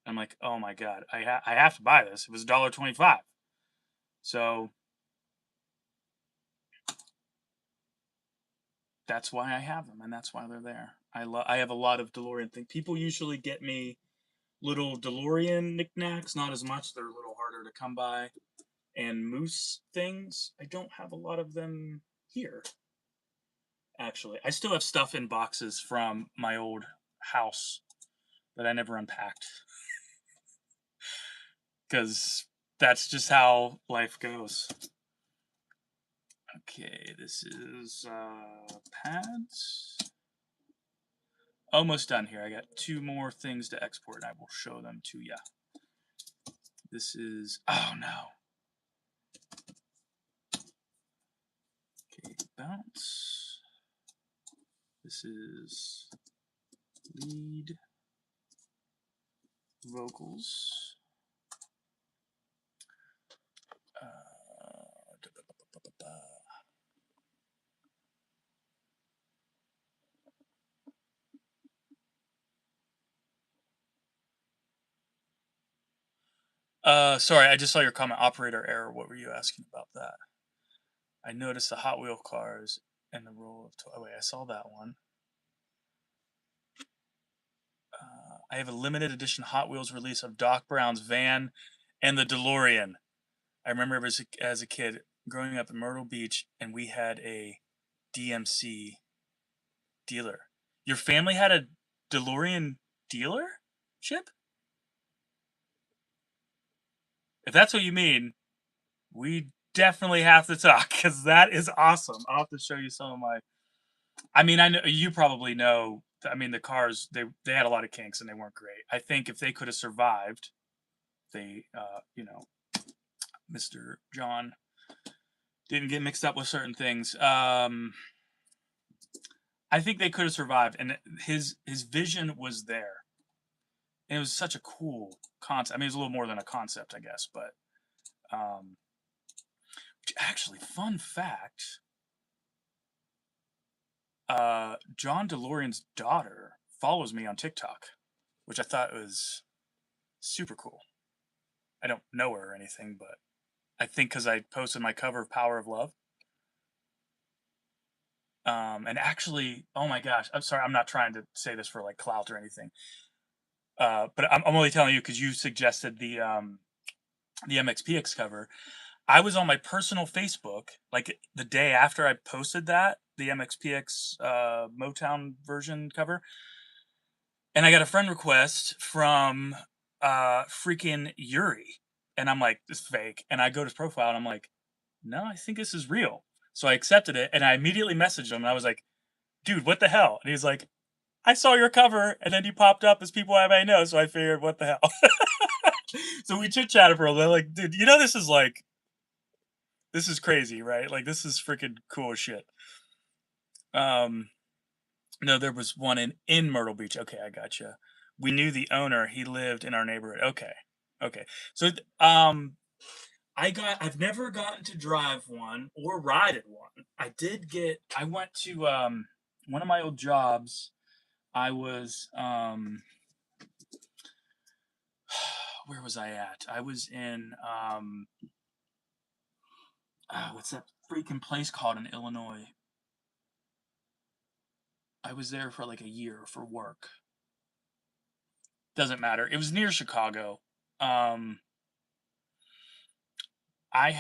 I'm like, oh my god, I have to buy this. It was $1.25. So that's why I have them, and that's why they're there. I have a lot of DeLorean things. People usually get me little DeLorean knickknacks, not as much. They're a little harder to come by. And moose things, I don't have a lot of them here. Actually, I still have stuff in boxes from my old house that I never unpacked. Because that's just how life goes. Okay, this is pads. Almost done here. I got two more things to export, and I will show them to you. This is, oh no. Okay, bounce. This is lead. vocals. Sorry, I just saw your comment. Operator error. What were you asking about that? I noticed the Hot Wheel cars and the roll of. Oh wait, I saw that one. I have a limited edition Hot Wheels release of Doc Brown's van and the DeLorean. I remember as a kid growing up in Myrtle Beach, and we had a DMC dealer. Your family had a DeLorean dealership? If that's what you mean, we definitely have to talk because that is awesome. I'll have to show you some of my. I mean, I know you probably know. I mean, the cars they had a lot of kinks and they weren't great. I think if they could have survived, they Mr. John didn't get mixed up with certain things. I think they could have survived, and his vision was there. And it was such a cool concept. I mean, it was a little more than a concept, I guess, but actually, fun fact, John DeLorean's daughter follows me on TikTok, which I thought was super cool. I don't know her or anything, but I think because I posted my cover of Power of Love. And actually, oh my gosh, I'm sorry, I'm not trying to say this for like clout or anything. But I'm only telling you because you suggested the MXPX cover. I was on my personal Facebook like the day after I posted that, the MXPX Motown version cover, and I got a friend request from freaking Yuri, and I'm like, this is fake. And I go to his profile and I'm like, no, I think this is real. So I accepted it and I immediately messaged him and I was like, dude, what the hell? And he's like, I saw your cover and then you popped up as people I may know, so I figured, what the hell? So we chit chatted for a little. Like, dude, this is crazy, right? Like, this is freaking cool as shit. No, there was one in Myrtle Beach. Okay, I gotcha. We knew the owner. He lived in our neighborhood. Okay. So, I've never gotten to drive one or ride in one. I went to one of my old jobs. I was where was I at? I was in what's that freaking place called in Illinois? I was there for like a year for work. Doesn't matter. It was near Chicago. Um, I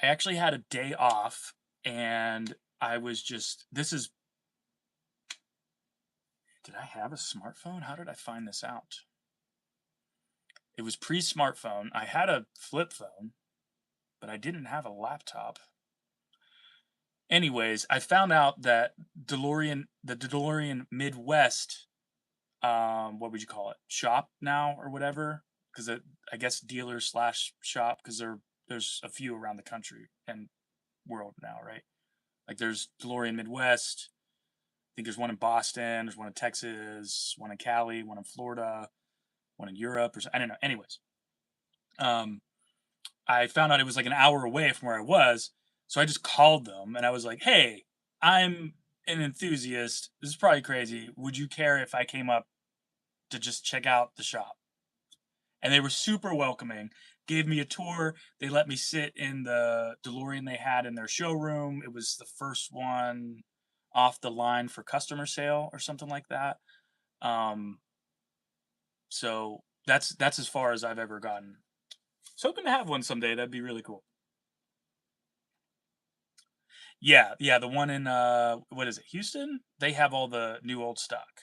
actually had a day off, and I was just. This is. Did I have a smartphone? How did I find this out? It was pre-smartphone. I had a flip phone, but I didn't have a laptop. Anyways, I found out that the DeLorean Midwest, what would you call it, shop now or whatever, because I guess dealer slash shop, because there's a few around the country and world now, right? Like there's DeLorean Midwest. I think there's one in Boston. There's one in Texas. One in Cali. One in Florida. One in Europe. I don't know. Anyways, I found out it was like an hour away from where I was. So I just called them and I was like, hey, I'm an enthusiast. This is probably crazy. Would you care if I came up to just check out the shop? And they were super welcoming, gave me a tour. They let me sit in the DeLorean they had in their showroom. It was the first one off the line for customer sale or something like that. So that's as far as I've ever gotten. So hoping to have one someday. That'd be really cool. Yeah, the one in what is it, Houston? They have all the new old stock.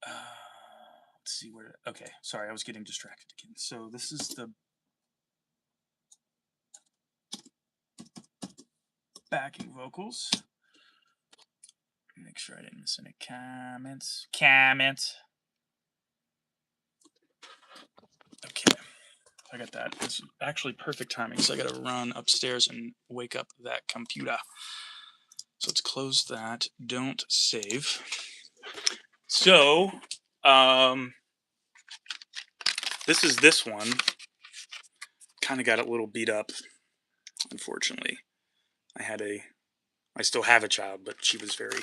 Let's see where. Okay, sorry, I was getting distracted again. So this is the backing vocals. Make sure I didn't miss any comments. Okay, I got that. It's actually perfect timing, so I got to run upstairs and wake up that computer. So let's close that. Don't save. So, this one. Kind of got a little beat up, unfortunately. I still have a child, but she was very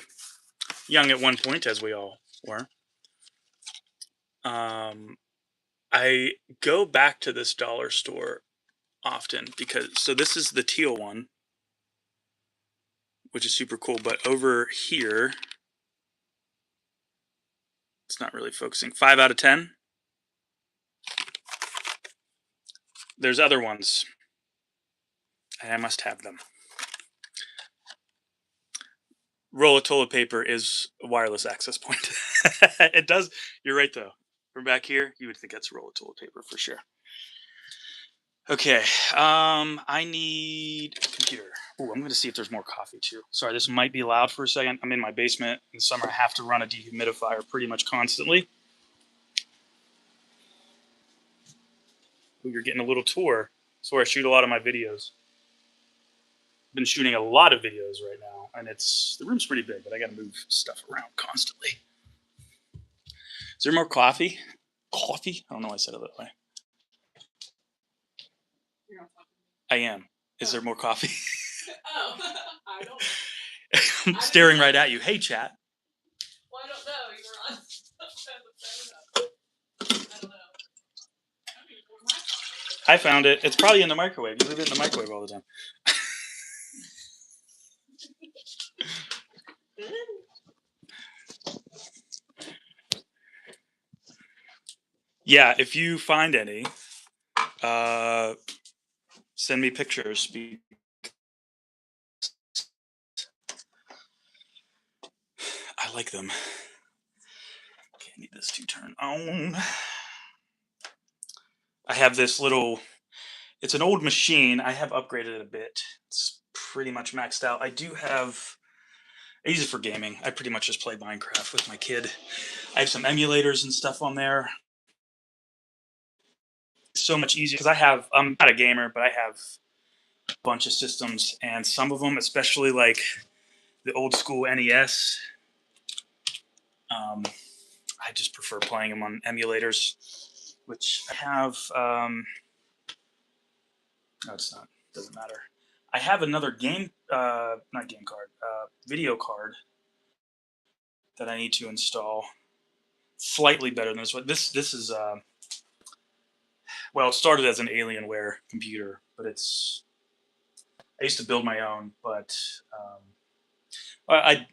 young at one point, as we all were. I go back to this dollar store often so this is the teal one, which is super cool. But over here, it's not really focusing. 5 out of 10. There's other ones, and I must have them. Roll of toilet paper is a wireless access point. It does. You're right, though. From back here, you would think that's a roll of toilet paper for sure. Okay. I need a computer. Oh, I'm going to see if there's more coffee too. Sorry, this might be loud for a second. I'm in my basement. In the summer, I have to run a dehumidifier pretty much constantly. Ooh, you're getting a little tour. That's where I shoot a lot of my videos. I've been shooting a lot of videos right now, and the room's pretty big, but I got to move stuff around constantly. Is there more coffee? Coffee? I don't know why I said it that way. I am. Is there more coffee? Oh, I don't know. I'm staring right at you. Hey, chat. Well, I don't know. You were on the phone. I don't know. I found it. It's probably in the microwave. You leave it in the microwave all the time. Yeah, if you find any, send me pictures. I like them. Okay, I need this to turn on. I have this it's an old machine. I have upgraded it a bit. It's pretty much maxed out. I use it for gaming. I pretty much just play Minecraft with my kid. I have some emulators and stuff on there. It's so much easier because I'm not a gamer, but I have a bunch of systems, and some of them, especially like the old school NES, I just prefer playing them on emulators, which I have. No, it's not. Doesn't matter. I have another not game card, video card that I need to install. Slightly better than this one. This is well, it started as an Alienware computer, but I used to build my own, but I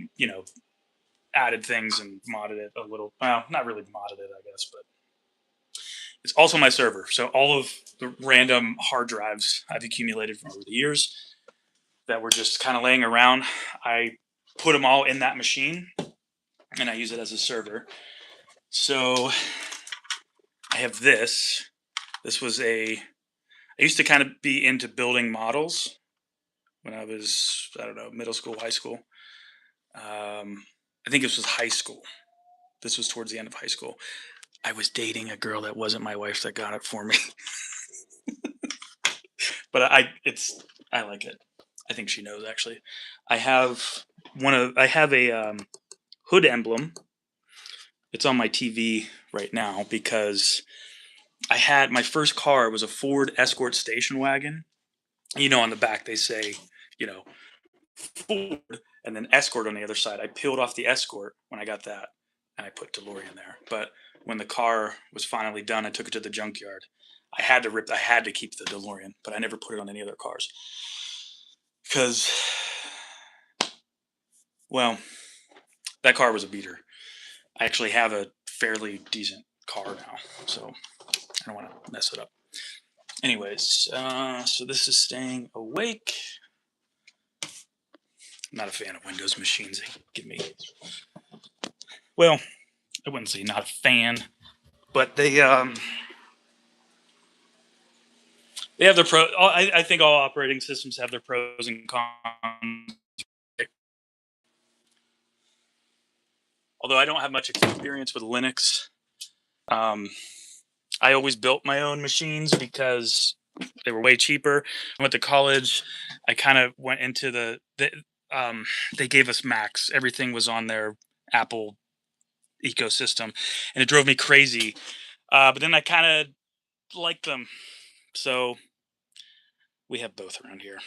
added things and modded it a little. Well, not really modded it, I guess, but it's also my server. So all of the random hard drives I've accumulated from over the years that were just kind of laying around, I put them all in that machine, and I use it as a server. So I have this. This was I used to kind of be into building models when I was, I don't know, middle school, high school. I think this was high school. This was towards the end of high school. I was dating a girl that wasn't my wife that got it for me. But I like it. I think she knows, actually. I have a hood emblem. It's on my TV right now because I had my first car was a Ford Escort station wagon. On the back they say, Ford and then Escort on the other side. I peeled off the Escort when I got that, and I put DeLorean there. But when the car was finally done, I took it to the junkyard. I had to keep the DeLorean, but I never put it on any other cars because, well, that car was a beater. I actually have a fairly decent car now, so I don't want to mess it up. Anyways, so this is staying awake. I'm not a fan of Windows machines. They give me, well, I wouldn't say not a fan, but they have their I think all operating systems have their pros and cons. Although I don't have much experience with Linux, I always built my own machines because they were way cheaper. I went to college. I kind of went into they gave us Macs. Everything was on their Apple ecosystem, and it drove me crazy. But then I kind of like them. So we have both around here.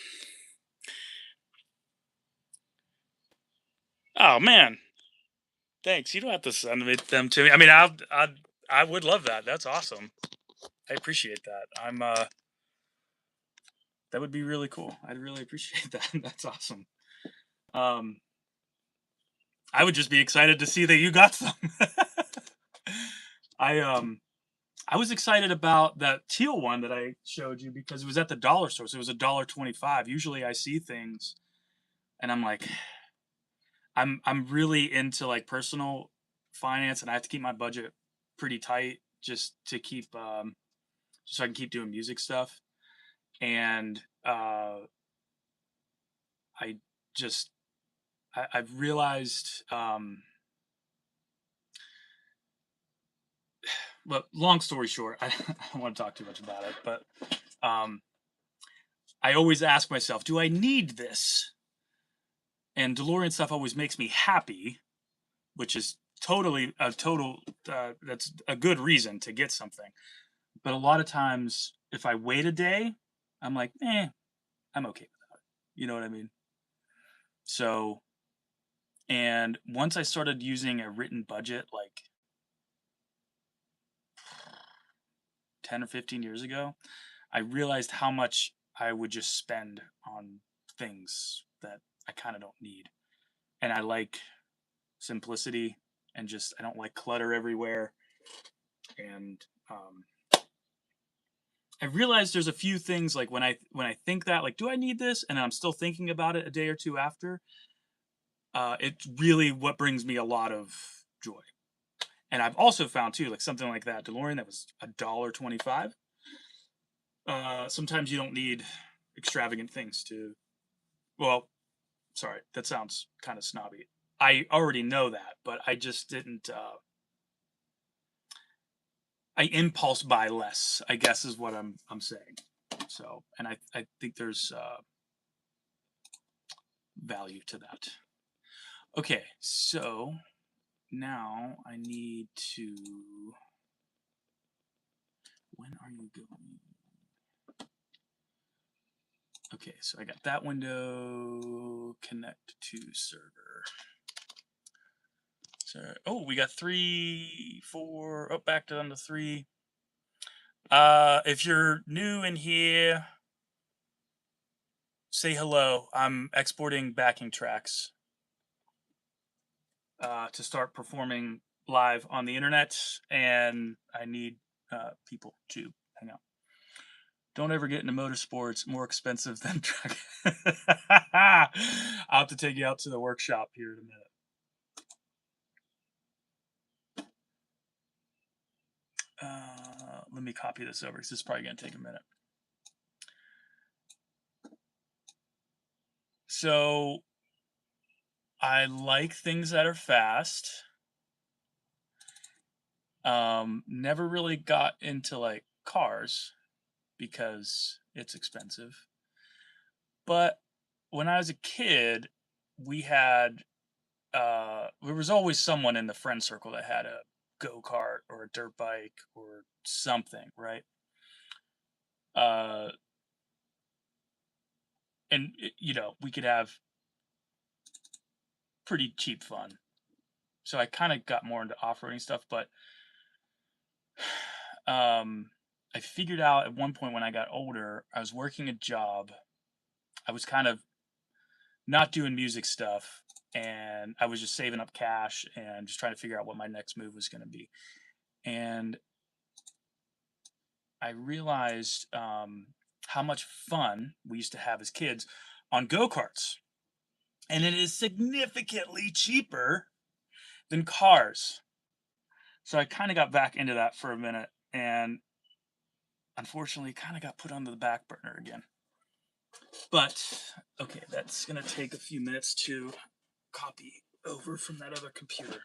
Oh man, thanks. You don't have to send them to me. I mean, I would love that. That's awesome. I appreciate that. That would be really cool. I'd really appreciate that. That's awesome. Um, I would just be excited to see that you got some. I um I was excited about that teal one that I showed you because it was at the dollar store. So it was $1.25. Usually I see things and I'm like, I'm really into like personal finance and I have to keep my budget pretty tight just to keep just so I can keep doing music stuff. And I just I've realized but long story short, I don't want to talk too much about it, but um I always ask myself, do I need this? And DeLorean stuff always makes me happy, which is totally a total that's a good reason to get something. But a lot of times if I wait a day, I'm like, I'm okay with that. You know what I mean? So, and once I started using a written budget like 10 or 15 years ago, I realized how much I would just spend on things that I kind of don't need. And I like simplicity and just I don't like clutter everywhere. And I realized there's a few things like when I think that like do I need this and I'm still thinking about it a day or two after. It's really what brings me a lot of joy. And I've also found too like something like that DeLorean that was $1.25. Sometimes you don't need extravagant things to. Well, sorry, that sounds kind of snobby. I already know that, but I just didn't. I impulse buy less, I guess is what I'm saying. So, and I think there's value to that. Okay, so now I need to. When are you going? Okay, so I got that window. Connect to server. So, oh, we got 3, 4. Oh, back down to 3. If you're new in here, say hello. I'm exporting backing tracks to start performing live on the internet, and I need people to hang out. Don't ever get into motorsports. More expensive than truck. I'll have to take you out to the workshop here in a minute. Let me copy this over because this is probably going to take a minute. So I like things that are fast. Never really got into like cars because it's expensive. But when I was a kid, we had there was always someone in the friend circle that had a go-kart or a dirt bike or something, right? Uh and you know, we could have pretty cheap fun. So I kind of got more into off-roading stuff, but I figured out at one point when I got older, I was working a job. I was kind of not doing music stuff and I was just saving up cash and just trying to figure out what my next move was going to be. And I realized how much fun we used to have as kids on go-karts. And it is significantly cheaper than cars. So I kind of got back into that for a minute and unfortunately kind of got put on the back burner again. But okay, that's going to take a few minutes to copy over from that other computer.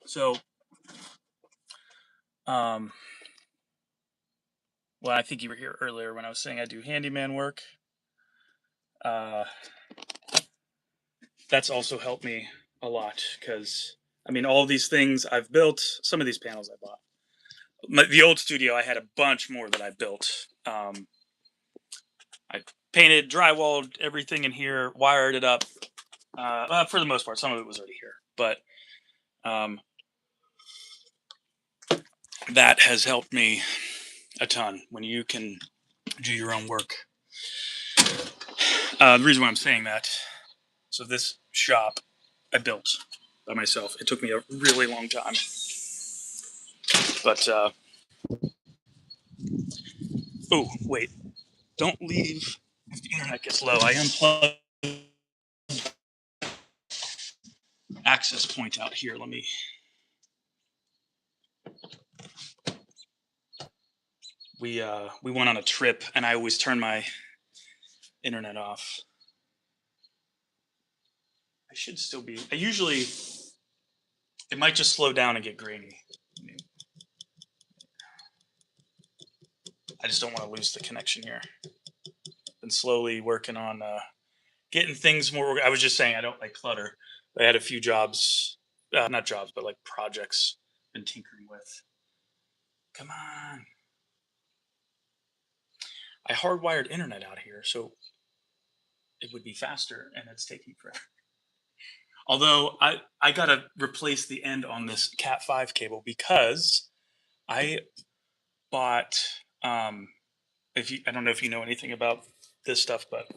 So, well, I think you were here earlier when I was saying I do handyman work. That's also helped me a lot because I mean, all these things I've built. Some of these panels I bought. The old studio, I had a bunch more that I built. I painted, drywalled everything in here, wired it up. For the most part, some of it was already here, but that has helped me a ton when you can do your own work. The reason why I'm saying that, so this shop I built by myself. It took me a really long time, but oh wait, don't leave if the internet gets low. I unplugged access point out here. Let me. We went on a trip, and I always turn my internet off. I should still be. I usually. It might just slow down and get grainy. I just don't want to lose the connection here. Been slowly working on getting things more. I was just saying I don't like clutter. I had a few jobs, not jobs, but like projects been tinkering with. Come on. I hardwired internet out here, so it would be faster, and it's taking forever. Although I gotta replace the end on this Cat 5 cable because I bought I don't know if you know anything about this stuff, but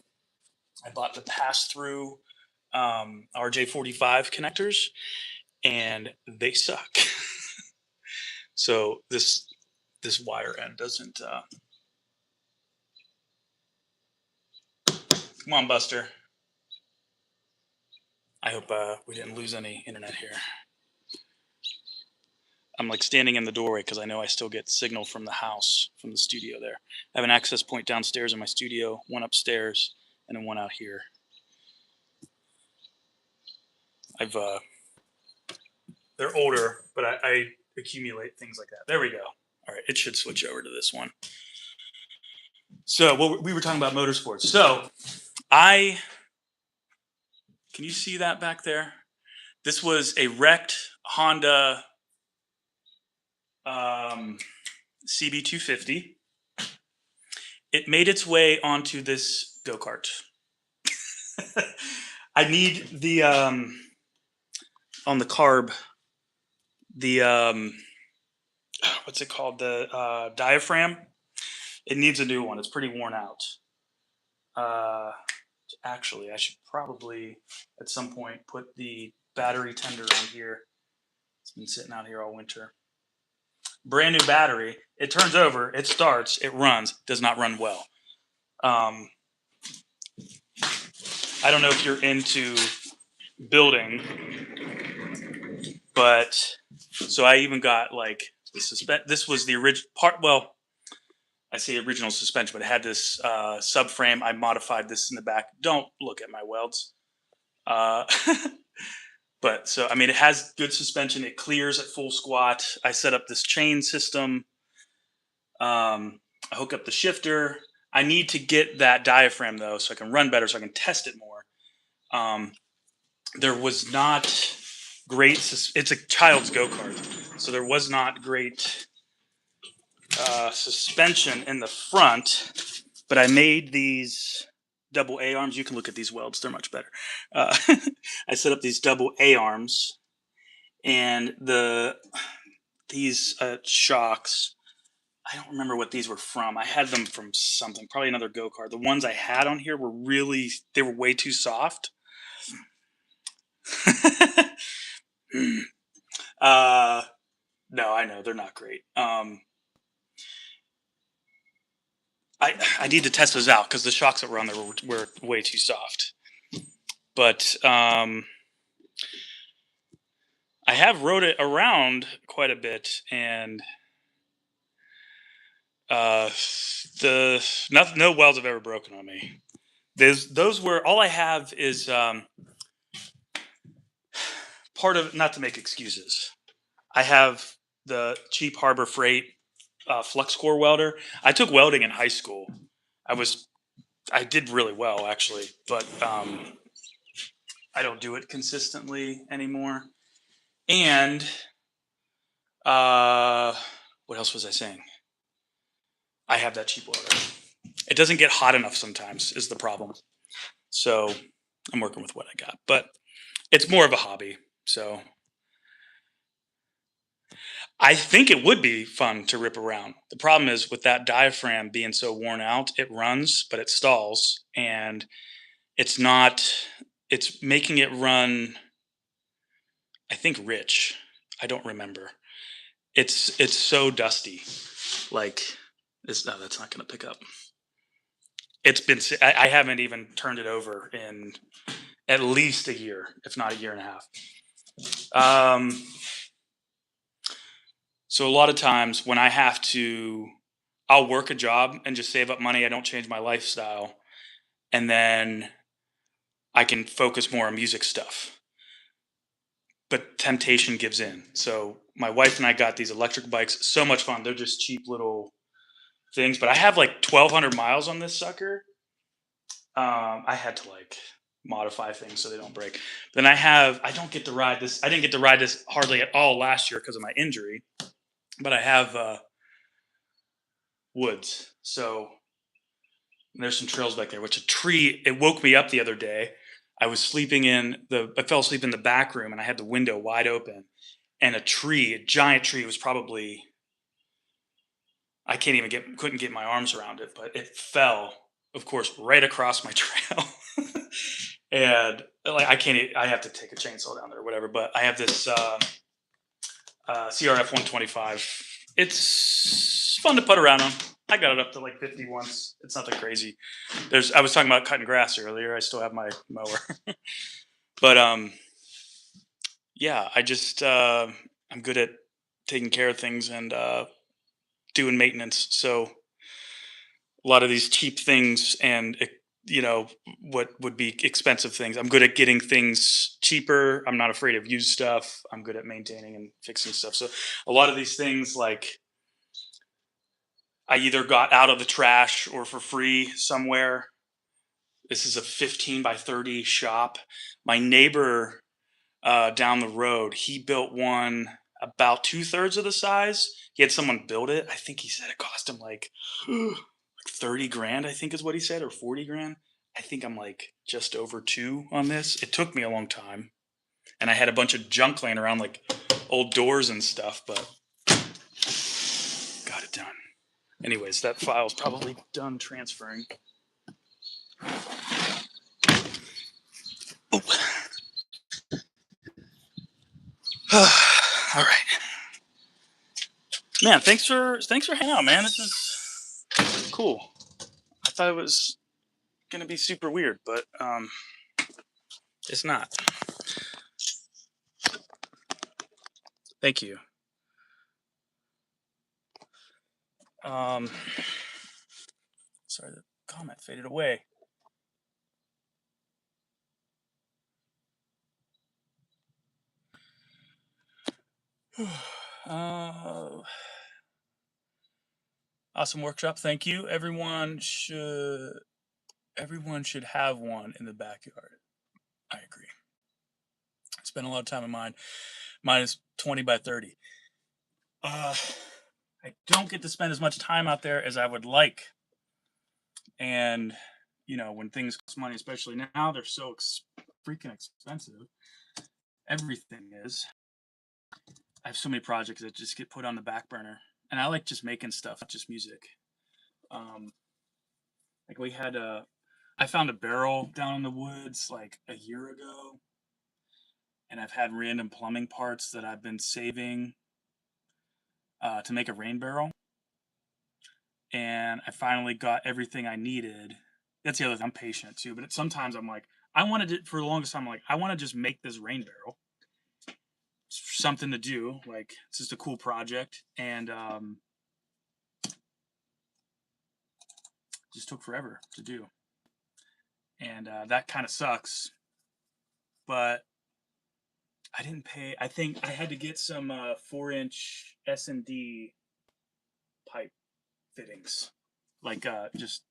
I bought the pass-through RJ45 connectors, and they suck. So this wire end doesn't. Come on, Buster. I hope we didn't lose any internet here. I'm like standing in the doorway because I know I still get signal from the house, from the studio there. I have an access point downstairs in my studio, one upstairs, and then one out here. They're older, but I accumulate things like that. There we go. All right, it should switch over to this one. So we were talking about motorsports. So can you see that back there? This was a wrecked Honda CB250. It made its way onto this go-kart. I need the on the carb, the what's it called? The diaphragm. It needs a new one. It's pretty worn out. Actually, I should probably at some point put the battery tender on here. It's been sitting out here all winter. Brand new battery. It turns over. It starts. It runs. Does not run well. I don't know if you're into building, but so I even got like the This was the original part. Well, I say original suspension, but it had this subframe. I modified this in the back. Don't look at my welds. But so, I mean, it has good suspension. It clears at full squat. I set up this chain system. I hook up the shifter. I need to get that diaphragm though, so I can run better, so I can test it more. There was not great. It's a child's go-kart, so there was not great suspension in the front. But I made these double A arms. You can look at these welds; they're much better. I set up these double A arms, and these shocks. I don't remember what these were from. I had them from something, probably another go-kart. The ones I had on here were they were way too soft. No, I know they're not great. I need to test those out because the shocks that were on there were way too soft. But I have rode it around quite a bit, and no welds have ever broken on me. Those were all I have is part of, not to make excuses. I have the cheap Harbor Freight flux core welder. I took welding in high school. I did really well actually, but I don't do it consistently anymore. And what else was I saying? I have that cheap water. It doesn't get hot enough sometimes is the problem. So I'm working with what I got, but it's more of a hobby. So I think it would be fun to rip around. The problem is with that diaphragm being so worn out, it runs, but it stalls, and it's not. It's making it run. I think rich. I don't remember. It's so dusty. Like, it's no, that's not going to pick up. It's been. I haven't even turned it over in at least a year, if not a year and a half. So a lot of times when I have to, I'll work a job and just save up money. I don't change my lifestyle, and then I can focus more on music stuff. But temptation gives in. So my wife and I got these electric bikes. So much fun. They're just cheap little things. But I have like 1,200 miles on this sucker. I had to like modify things so they don't break. Then I don't get to ride this. I didn't get to ride this hardly at all last year because of my injury. But I have woods. So there's some trails back there, which a tree, it woke me up the other day. I fell asleep in the back room and I had the window wide open, and a giant tree was probably, couldn't get my arms around it, but it fell, of course, right across my trail. And like, I have to take a chainsaw down there or whatever, but I have this, CRF 125. It's fun to put around on. I got it up to like 50 once. It's nothing crazy. I was talking about cutting grass earlier. I still have my mower, but yeah, I'm good at taking care of things and doing maintenance. So a lot of these cheap things and what would be expensive things, I'm good at getting things cheaper. I'm not afraid of used stuff. I'm good at maintaining and fixing stuff. So a lot of these things, like, I either got out of the trash or for free somewhere. This is a 15 by 30 shop. My neighbor down the road, he built one about 2/3 of the size. He had someone build it. I think he said it cost him like 30 grand, I think is what he said, or 40 grand. I think I'm like just over two on this. It took me a long time. And I had a bunch of junk laying around, like old doors and stuff, but got it done. Anyways, that file's probably done transferring. Oh. All right, man. Thanks for hanging out, man. This is cool. I thought it was gonna be super weird, but it's not. Thank you. Sorry, the comment faded away. Awesome workshop. Thank you. Everyone should have one in the backyard. I agree. Spend a lot of time in mine. Mine is 20 by 30. I don't get to spend as much time out there as I would like. And, when things cost money, especially now, they're so freaking expensive. Everything is. I have so many projects that just get put on the back burner. And I like just making stuff, not just music. Like I found a barrel down in the woods like a year ago. And I've had random plumbing parts that I've been saving to make a rain barrel. And I finally got everything I needed. That's the other thing. I'm patient too, but sometimes I'm like, for the longest time, I'm like, I want to just make this rain barrel. It's something to do. Like, it's just a cool project. And just took forever to do. And that kind of sucks. But I didn't pay. I think I had to get some 4-inch S&D pipe fittings, like just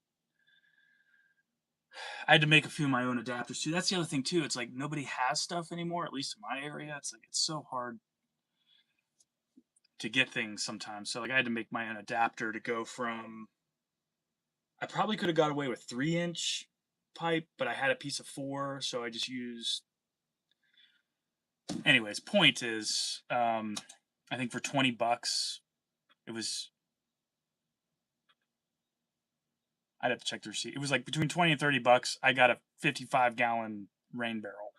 I had to make a few of my own adapters too. That's the other thing too. It's like nobody has stuff anymore, at least in my area. It's like it's so hard to get things sometimes. So like I had to make my own adapter to go from. I probably could have got away with 3-inch pipe, but I had a piece of 4, so I just used. Anyways, point is, I think for $20, it was. I'd have to check the receipt. It was like between 20 and $30. I got a 55-gallon rain barrel.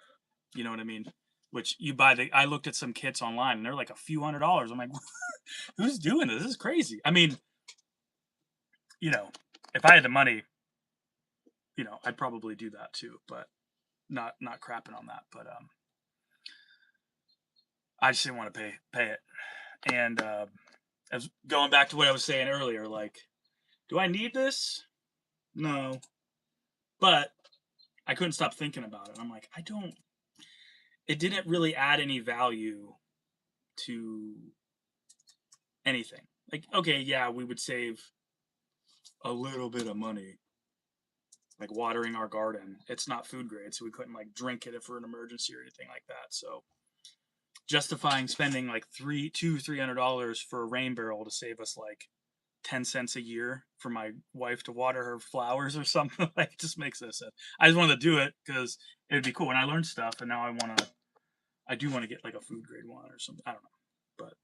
You know what I mean? Which you buy I looked at some kits online and they're like a few $100s. I'm like, who's doing this? This is crazy. I mean, you know, if I had the money, I'd probably do that too, but not crapping on that. But I just didn't want to pay it. And as going back to what I was saying earlier, like, do I need this? No. But I couldn't stop thinking about it. I'm like, it didn't really add any value to anything. Like, okay, yeah, we would save a little bit of money, like watering our garden. It's not food grade, so we couldn't like drink it for an emergency or anything like that. So justifying spending like $300 for a rain barrel to save us like 10 cents a year for my wife to water her flowers or something, like, just makes no sense. I just wanted to do it because it'd be cool, and I learned stuff, and now I do want to get like a food grade one or something. I don't know, but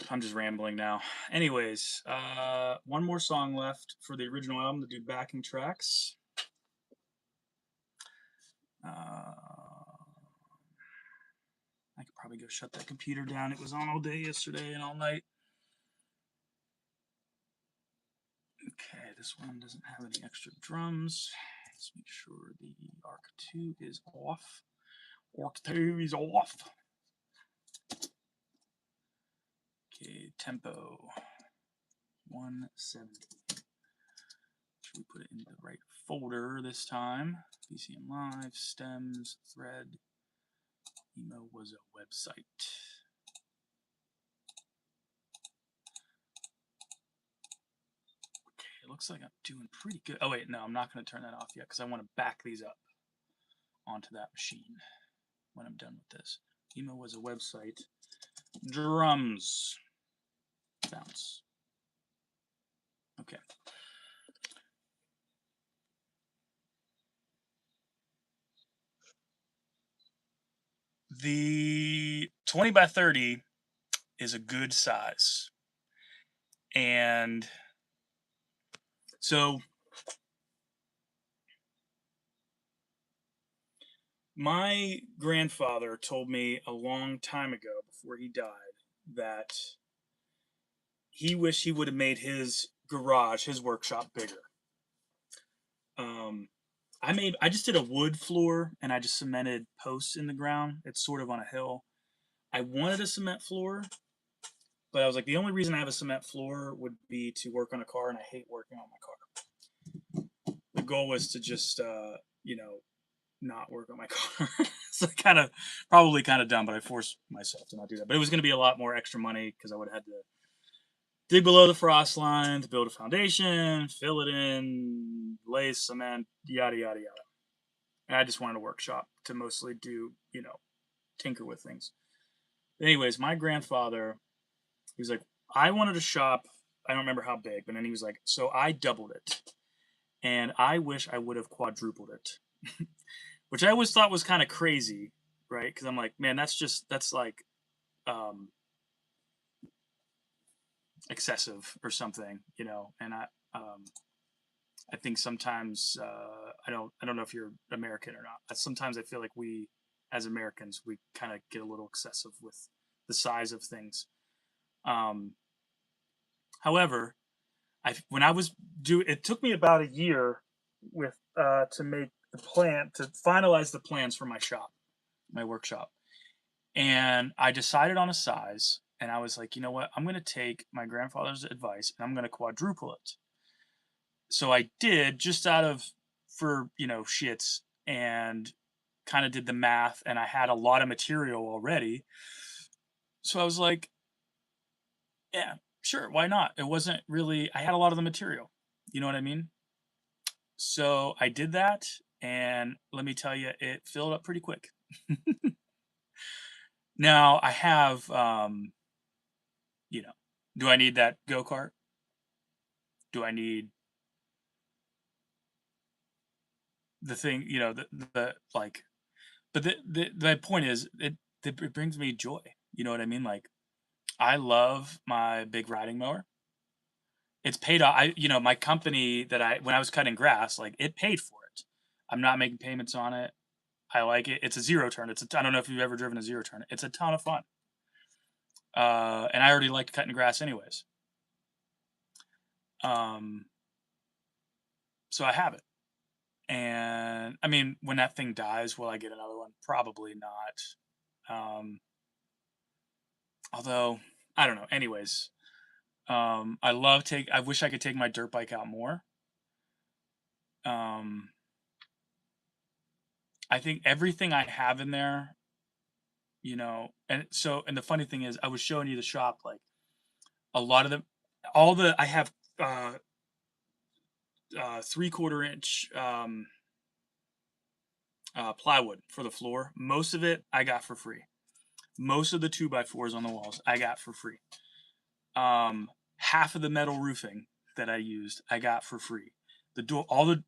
I'm just rambling now. Anyways, one more song left for the original album to do backing tracks. I could probably go shut that computer down. It was on all day yesterday and all night. Okay, this one doesn't have any extra drums. Let's make sure the ARC 2 is off. ARC 2 is off. Okay, tempo 170. Should we put it into the right folder this time? BCM Live, stems, thread. Emo was a website. Okay, it looks like I'm doing pretty good. Oh wait, no, I'm not going to turn that off yet because I want to back these up onto that machine when I'm done with this. Emo was a website. Drums. Bounce. Okay. The 20 by 30 is a good size. And so my grandfather told me a long time ago before he died that he wished he would have made his garage, his workshop, bigger. I just did a wood floor and I just cemented posts in the ground. It's sort of on a hill. I wanted a cement floor, but I was like, the only reason I have a cement floor would be to work on a car, and I hate working on my car. The goal was to just, not work on my car. So probably kind of dumb, but I forced myself to not do that. But it was going to be a lot more extra money because I would have had to dig below the frost line to build a foundation, fill it in, lay cement, yada, yada, yada. And I just wanted a workshop to mostly do, tinker with things. Anyways, my grandfather, he was like, I wanted a shop. I don't remember how big, but then he was like, so I doubled it. And I wish I would have quadrupled it. Which I always thought was kind of crazy, right? Because I'm like, man, that's like excessive or something, And I think sometimes I don't know if you're American or not. But sometimes I feel like we, as Americans, we kind of get a little excessive with the size of things. However, when I was it took me about a year with to make the plan to finalize the plans for my shop, my workshop, and I decided on a size. And I was like, you know what? I'm going to take my grandfather's advice and I'm going to quadruple it. So I did, just for shits, and kind of did the math, and I had a lot of material already. So I was like, yeah, sure, why not? It wasn't really, I had a lot of the material. You know what I mean? So I did that, and let me tell you, it filled up pretty quick. Now I have, you know, do I need that go kart? Do I need the thing? The like. But the point is, it brings me joy. You know what I mean? Like I love my big riding mower. It's paid off. My company that when I was cutting grass, like it paid for it. I'm not making payments on it. I like it. It's a zero turn. I don't know if you've ever driven a zero turn. It's a ton of fun. And I already liked cutting grass anyways. Um, so I have it. And I mean, when that thing dies, will I get another one? Probably not. Although I don't know. Anyways, I wish I could take my dirt bike out more. Um, I think everything I have in there, and the funny thing is, I was showing you the shop, like a lot of them, I have, 3/4 inch, plywood for the floor. Most of it I got for free. Most of the 2x4s on the walls I got for free. Half of the metal roofing that I used I got for free. The door, all the,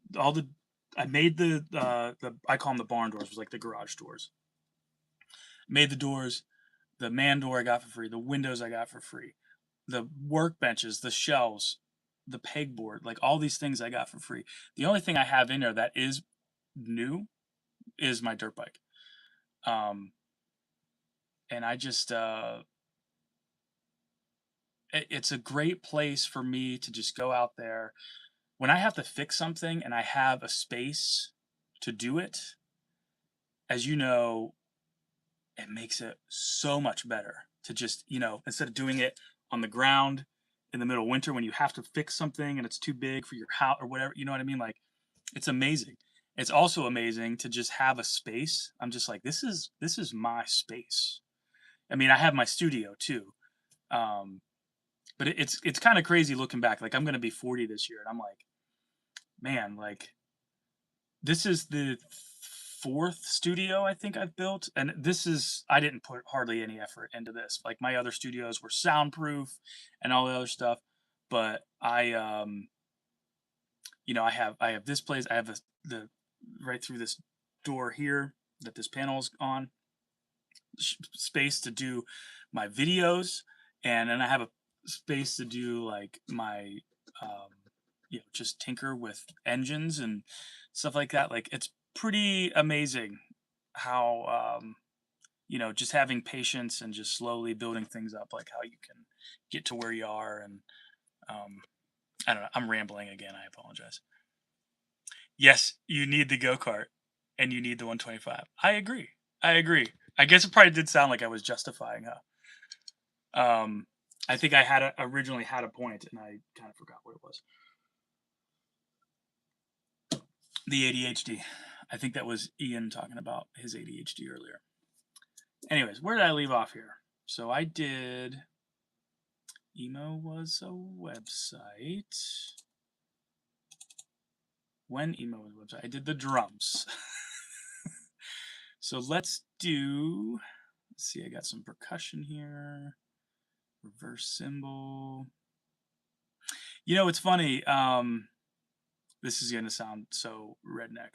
I made I call them the barn doors, was like the garage doors. Made the doors, the man door I got for free. The windows I got for free. The workbenches, the shelves, the pegboard, like all these things I got for free. The only thing I have in there that is new is my dirt bike. And I just, it's a great place for me to just go out there when I have to fix something and I have a space to do it. As you know, it makes it so much better to just, instead of doing it on the ground in the middle of winter when you have to fix something and it's too big for your house or whatever, you know what I mean? Like, it's amazing. It's also amazing to just have a space. I'm just like, this is my space. I mean, I have my studio too. But it's kind of crazy looking back. Like I'm going to be 40 this year and I'm like, man, like this is the fourth studio I think I've built, and I didn't put hardly any effort into this. Like my other studios were soundproof and all the other stuff, but I have this place. I have the right through this door here that this panel is on, space to do my videos, and then I have a space to do like my just tinker with engines and stuff like that. Like it's pretty amazing how just having patience and just slowly building things up, like how you can get to where you are. And I don't know, I'm rambling again, I apologize. Yes, you need the go-kart and you need the 125. I agree. I guess it probably did sound like I was justifying, huh? I think originally had a point and I kind of forgot what it was. The ADHD. I think that was Ian talking about his ADHD earlier. Anyways, where did I leave off here? So I did. Emo was a website. When Emo was a website, I did the drums. So let's see, I got some percussion here. Reverse cymbal. It's funny. This is going to sound so redneck.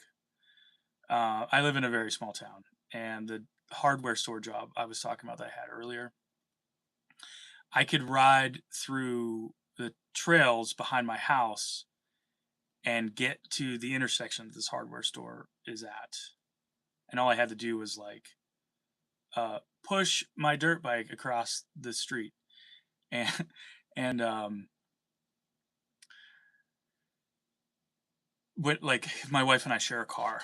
I live in a very small town, and the hardware store job I was talking about that I had earlier, I could ride through the trails behind my house and get to the intersection that this hardware store is at. And all I had to do was like push my dirt bike across the street. And like my wife and I share a car.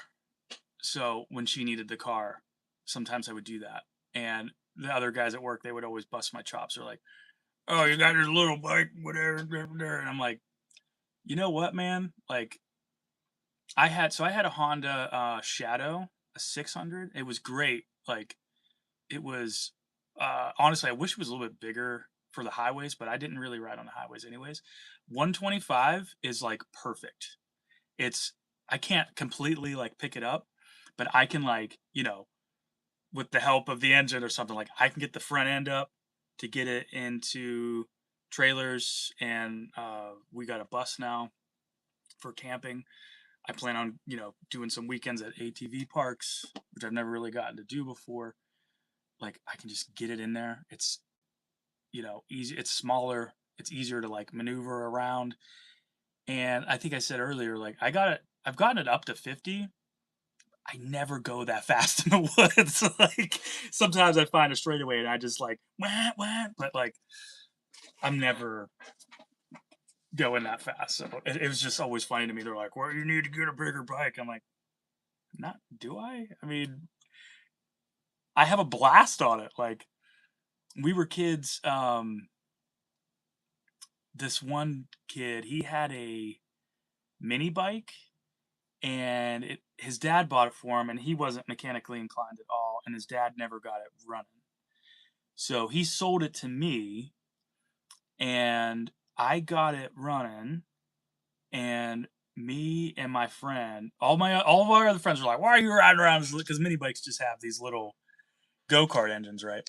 So when she needed the car, sometimes I would do that. And the other guys at work, they would always bust my chops. They're like, "Oh, you got your little bike, whatever." And I'm like, you know what, man? Like, I had a Honda Shadow, a 600. It was great. Like, it was honestly, I wish it was a little bit bigger for the highways, but I didn't really ride on the highways anyways. 125 is like perfect. It's I can't completely like pick it up, but I can like, with the help of the engine or something, like I can get the front end up to get it into trailers, and we got a bus now for camping. I plan on, doing some weekends at ATV parks, which I've never really gotten to do before. Like I can just get it in there. It's, easy. It's smaller. It's easier to like maneuver around. And I think I said earlier, like I've gotten it up to 50. I never go that fast in the woods. Like sometimes I find a straightaway and I just like wah, wah, but like I'm never going that fast. So it was just always funny to me. They're like, "Well, you need to get a bigger bike." I'm like, "Not do I? I mean, I have a blast on it." Like we were kids. This one kid, he had a mini bike, and his dad bought it for him, and he wasn't mechanically inclined at all, and his dad never got it running. So he sold it to me, and I got it running, and me and my friend, all of our other friends were like, "Why are you riding around?" Because mini bikes just have these little go kart engines, right?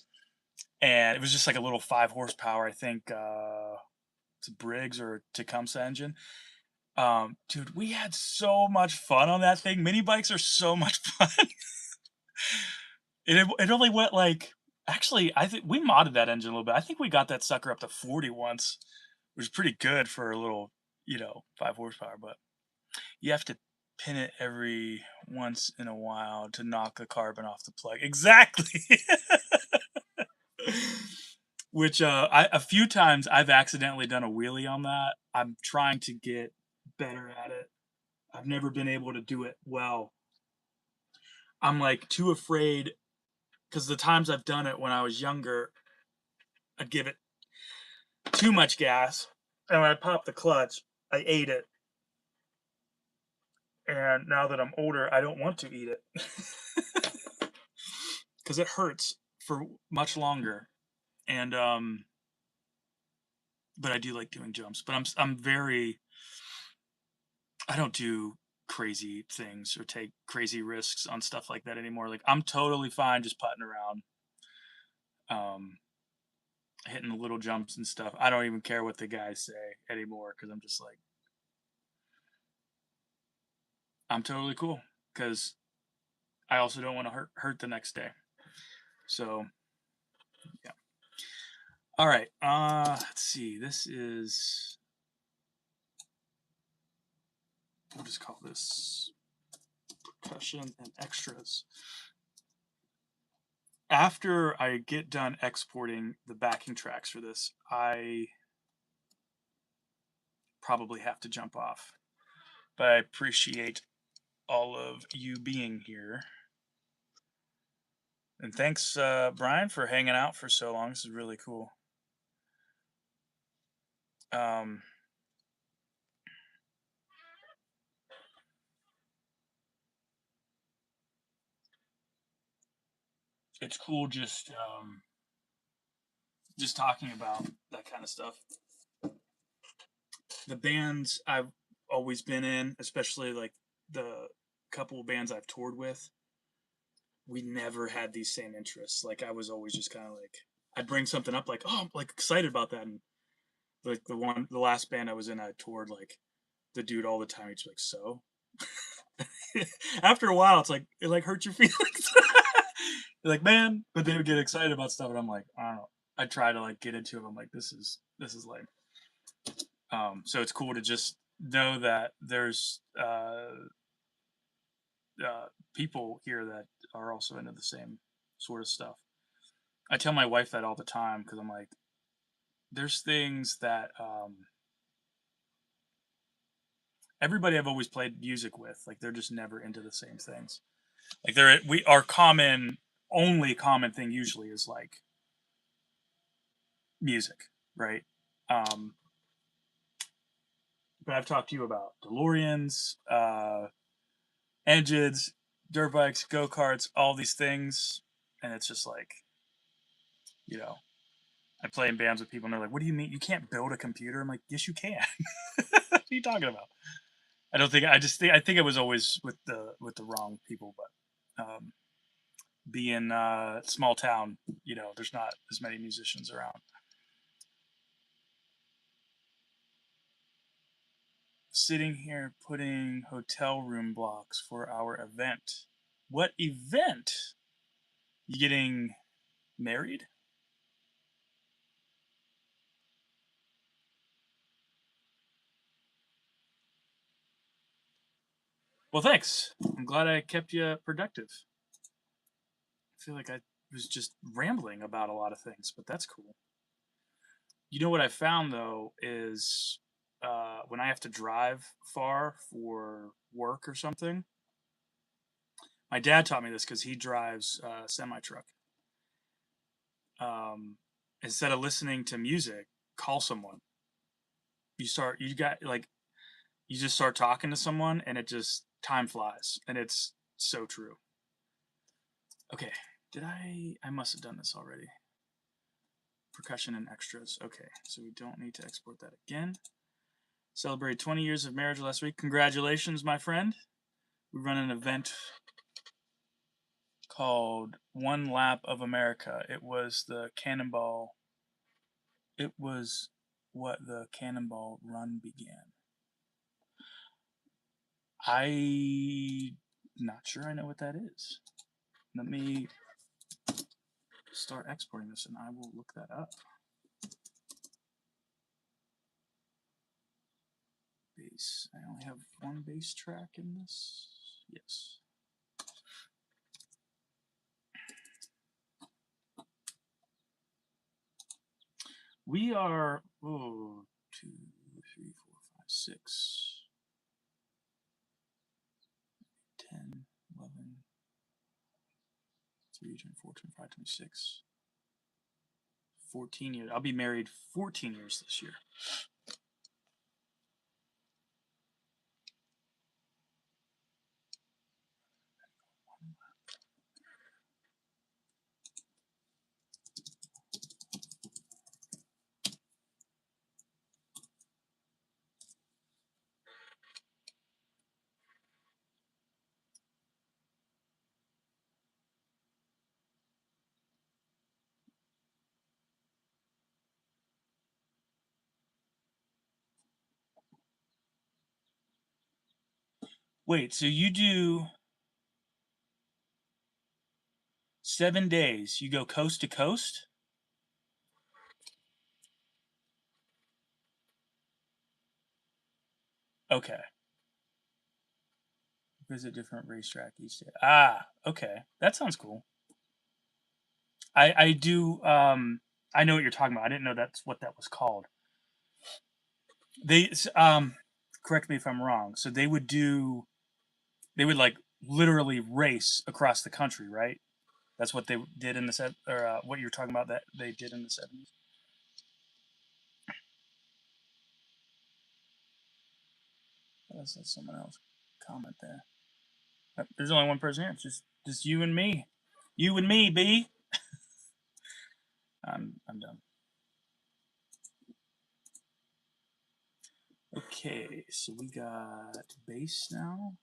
And it was just like a little 5 horsepower, I think. It's a Briggs or a Tecumseh engine. Dude, we had so much fun on that thing. Mini bikes are so much fun. It only went like, actually, I think we modded that engine a little bit. I think we got that sucker up to 40 once, which is pretty good for a little, 5 horsepower. But you have to pin it every once in a while to knock the carbon off the plug. Exactly. Which a few times I've accidentally done a wheelie on that. I'm trying to get better at it. I've never been able to do it well. I'm like too afraid because the times I've done it when I was younger, I'd give it too much gas, and when I popped the clutch, I ate it. And now that I'm older, I don't want to eat it because it hurts for much longer. And but I do like doing jumps. But I'm very, I don't do crazy things or take crazy risks on stuff like that anymore. Like I'm totally fine just putting around, um, hitting the little jumps and stuff. I don't even care what the guys say anymore because I'm just like, I'm totally cool because I also don't want to hurt the next day. So yeah. All right. Let's see. This is, we'll just call this percussion and extras. After I get done exporting the backing tracks for this, I probably have to jump off. But I appreciate all of you being here. And thanks, Brian, for hanging out for so long. This is really cool. It's cool just talking about that kind of stuff. The bands I've always been in, especially like the couple of bands I've toured with, we never had these same interests. Like I was always just kind of like, I'd bring something up like, oh, I'm like excited about that, and like the last band I was in, I toured like the dude all the time. He's like, so after a while, it's like it like hurts your feelings. You're like, man, but they would get excited about stuff, and I'm like, I don't know. I try to like get into it. I'm like, this is lame. So it's cool to just know that there's people here that are also into the same sort of stuff. I tell my wife that all the time because I'm like, there's things that everybody I've always played music with, like they're just never into the same things. Like our only common thing usually is like music, right? Um, but I've talked to you about DeLoreans, engines, dirt bikes, go karts, all these things, and it's just like, you know, I play in bands with people, and they're like, "What do you mean you can't build a computer?" I'm like, "Yes, you can." What are you talking about? I don't think I think I was always with the wrong people, but being small town, there's not as many musicians around. Sitting here putting hotel room blocks for our event. What event? You getting married? Well, thanks. I'm glad I kept you productive. I feel like I was just rambling about a lot of things, but that's cool. You know what I found though is when I have to drive far for work or something. My dad taught me this because he drives a semi truck. Instead of listening to music, call someone. You just start talking to someone, and it just time flies, and it's so true. Okay, I must have done this already. Percussion and extras. Okay, so we don't need to export that again. Celebrated 20 years of marriage last week. Congratulations, my friend. We run an event called One Lap of America. It was the Cannonball. It was what the Cannonball Run began. I'm not sure I know what that is. Let me start exporting this and I will look that up. Bass. I only have one bass track in this. Yes. We are 2, 3, 4, 5, 6, 10, 11, 3, 24, 25, 26, 14 years. I'll be married 14 years this year. Wait, so you do 7 days? You go coast to coast? Okay. Visit different racetrack each day. Ah, okay. That sounds cool. I do I know what you're talking about. I didn't know that's what that was called. They correct me if I'm wrong. So they would like literally race across the country, right? That's what they did in the set, or what you're talking about that they did in the 70s. That's someone else comment there. There's only one person here. It's just you and me. You and me, B. I'm done. Okay, so we got bass now.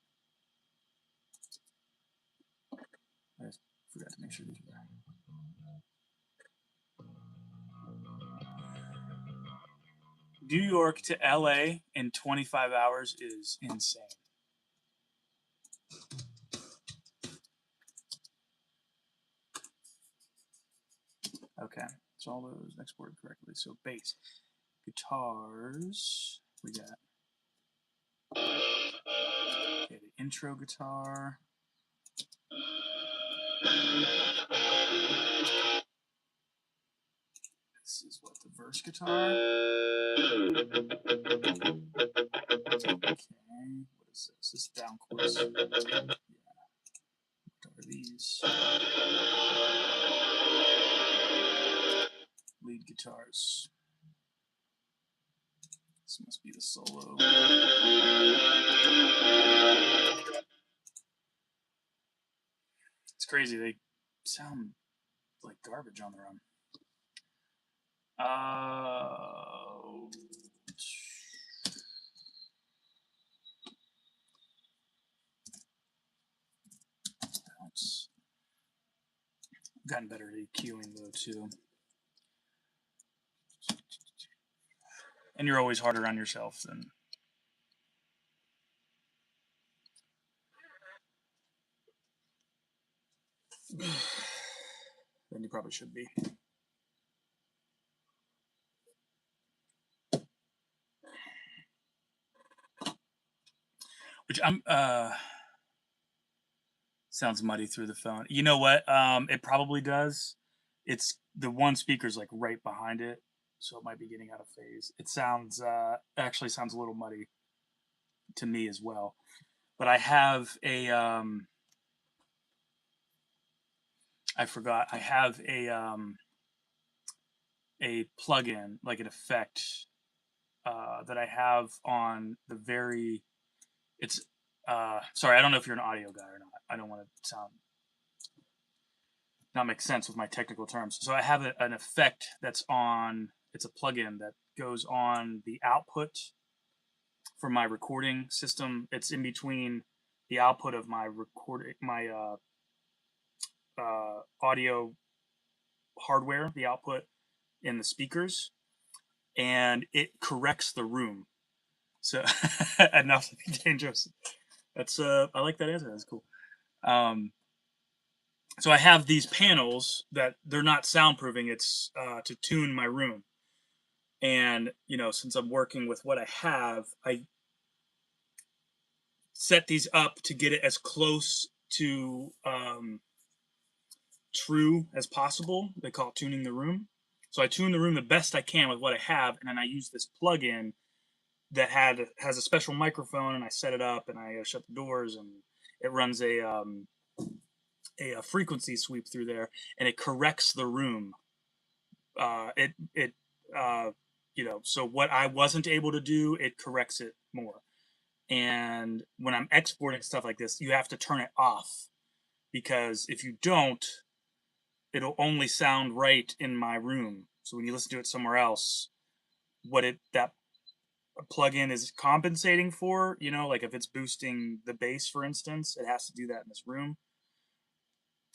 I forgot to make sure these were. New York to LA in 25 hours is insane. Okay, so all those exported correctly. So bass, guitars, we got. Okay, the intro guitar. This is what the verse guitar. Okay, what is this? This is down chorus. Yeah. What are these? Lead guitars. This must be the solo. It's crazy. They sound like garbage on their own. gotten better at EQing though too. And you're always harder on yourself than you probably should be. Which I'm sounds muddy through the phone. You know what? It probably does. It's the one speaker's like right behind it, so it might be getting out of phase. It sounds actually sounds a little muddy to me as well. But I have a I forgot. I have a plugin, like an effect that I have on the very. It's sorry, I don't know if you're an audio guy or not. I don't want to sound not make sense with my technical terms. So I have an effect that's on. It's a plugin that goes on the output for my recording system. It's in between the output of my audio hardware, the output in the speakers, and it corrects the room. So enough to be dangerous. That's I like that answer. That's cool. So I have these panels that they're not soundproofing. It's to tune my room, and since I'm working with what I have, I set these up to get it as close to true as possible. They call it tuning the room. So I tune the room the best I can with what I have, and then I use this plugin that has a special microphone, and I set it up, and I shut the doors, and it runs a frequency sweep through there, and it corrects the room. So what I wasn't able to do, it corrects it more. And when I'm exporting stuff like this, you have to turn it off, because if you don't, it'll only sound right in my room. So when you listen to it somewhere else, that plugin is compensating for, like if it's boosting the bass, for instance, it has to do that in this room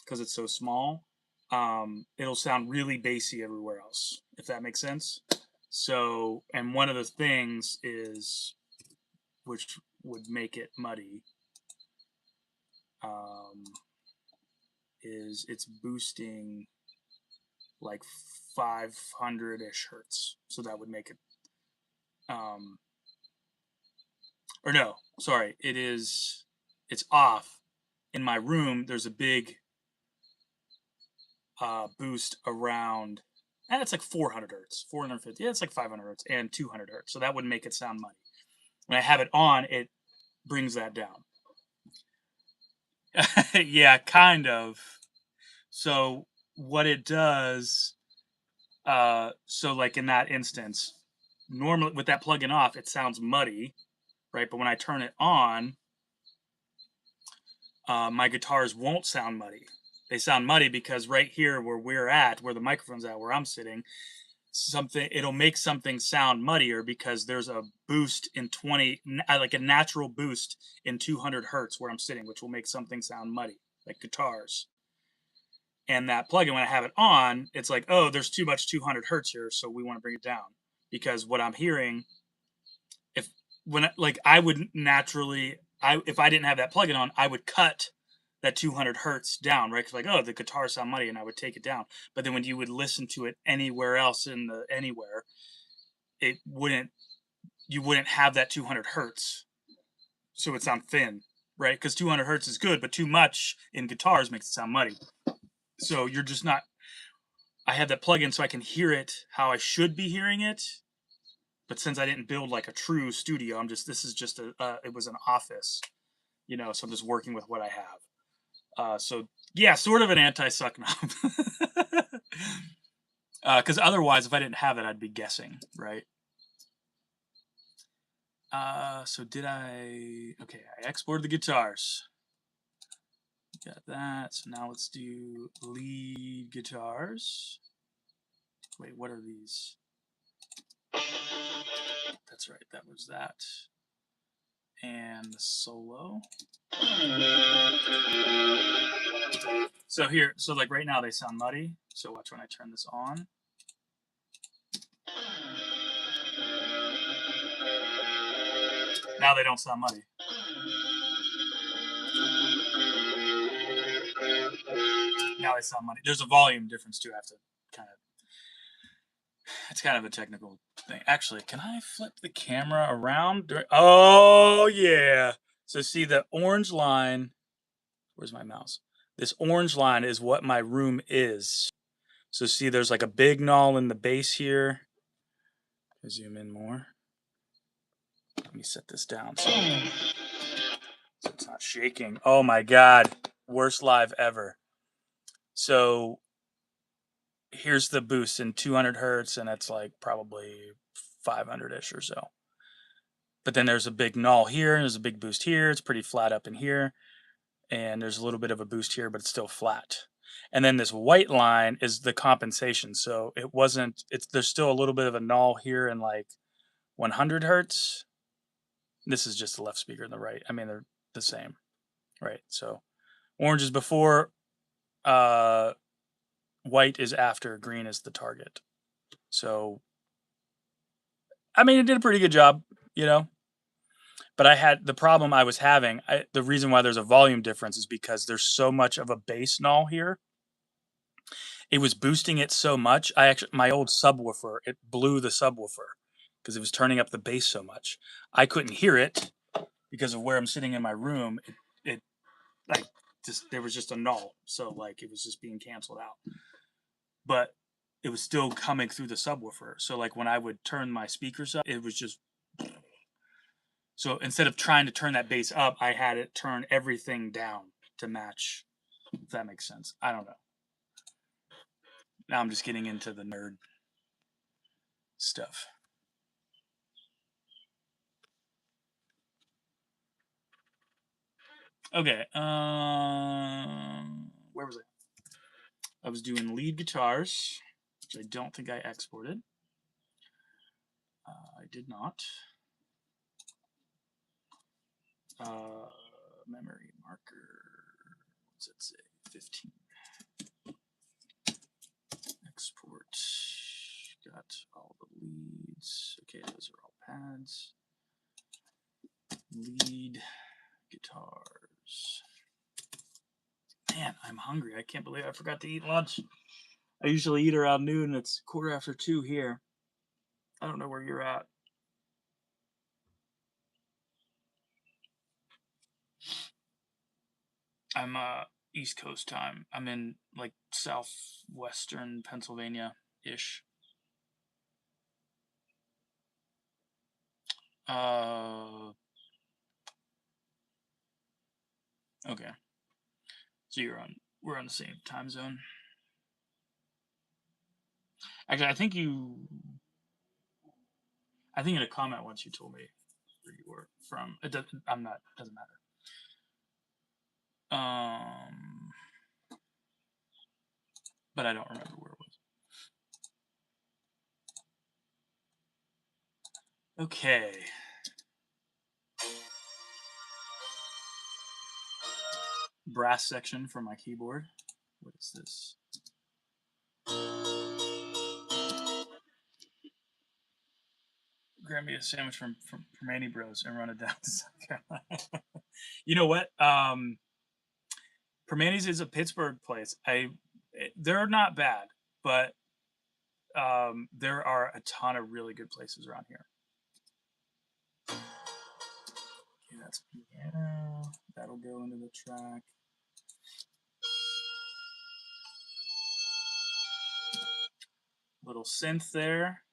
because it's so small. It'll sound really bassy everywhere else, if that makes sense. So, and one of the things is, which would make it muddy, is it's boosting like 500-ish hertz. So that would make it, or no, sorry, it's off. In my room, there's a big boost around, and it's like 400 hertz, 450, yeah, it's like 500 hertz and 200 hertz. So that would make it sound muddy. When I have it on, it brings that down. Yeah, kind of. So what it does, so like in that instance, normally with that plugin off, it sounds muddy, right? But when I turn it on, my guitars won't sound muddy. They sound muddy because right here where we're at, where the microphone's at, where I'm sitting, it'll make something sound muddier because there's a boost in like a natural boost in 200 hertz where I'm sitting, which will make something sound muddy, like guitars. And that plugin, when I have it on, it's like, oh, there's too much 200 hertz here, so we want to bring it down. Because what I'm hearing, I would naturally, if I didn't have that plugin on, I would cut that 200 hertz down, right? Because like, oh, the guitars sound muddy, and I would take it down. But then when you would listen to it anywhere else anywhere, you wouldn't have that 200 hertz, so it would sound thin, right? Because 200 hertz is good, but too much in guitars makes it sound muddy. So you're just not. I have that plugin so I can hear it how I should be hearing it. But since I didn't build like a true studio, this is just it was an office, so I'm just working with what I have. So yeah, sort of an anti-suck knob. Because otherwise, if I didn't have it, I'd be guessing, right? So okay, I exported the guitars. Got that. So now let's do lead guitars. Wait, what are these? That's right, that was that. And the solo. So here, so like right now they sound muddy. So watch when I turn this on. Now they don't sound muddy. Now they sound muddy. There's a volume difference too. I have to kind of. It's kind of a technical thing. Actually, can I flip the camera around? Oh yeah. So see the orange line. Where's my mouse? This orange line is what my room is. So see, there's like a big null in the base here. I'll zoom in more. Let me set this down so it's not shaking. Oh my God. Worst live ever. So here's the boost in 200 hertz, and it's like probably 500-ish or so. But then there's a big null here, and there's a big boost here. It's pretty flat up in here. And there's a little bit of a boost here, but it's still flat. And then this white line is the compensation. So it wasn't, there's still a little bit of a null here in like 100 hertz. This is just the left speaker and the right. I mean, they're the same, right? So orange is before, white is after, green is the target. So, I mean, it did a pretty good job, you know? But I had the problem I was having. The reason why there's a volume difference is because there's so much of a bass null here. It was boosting it so much. My old subwoofer, it blew the subwoofer because it was turning up the bass so much. I couldn't hear it because of where I'm sitting in my room. It like just there was just a null, so like it was just being canceled out. But it was still coming through the subwoofer. So like when I would turn my speakers up, it was just. So instead of trying to turn that bass up, I had it turn everything down to match, if that makes sense. I don't know. Now I'm just getting into the nerd stuff. Okay. Where was I? I was doing lead guitars, which I don't think I exported. I did not. Memory marker. What's that say? 15. Export. Got all the leads. Okay, those are all pads. Lead guitars. Man, I'm hungry. I can't believe I forgot to eat lunch. I usually eat around noon. It's 2:15 here. I don't know where you're at. I'm East Coast time. I'm in like southwestern Pennsylvania-ish. Okay. So we're on the same time zone. Actually, I think in a comment once you told me where you were from. Doesn't matter. But I don't remember where it was. Okay. Brass section for my keyboard. What is this? Grab me a sandwich from Manny Bros and run it down to South Carolina. You know what? Permanis is a Pittsburgh place. They're not bad, but there are a ton of really good places around here. Okay, that's piano. That'll go into the track. Little synth there.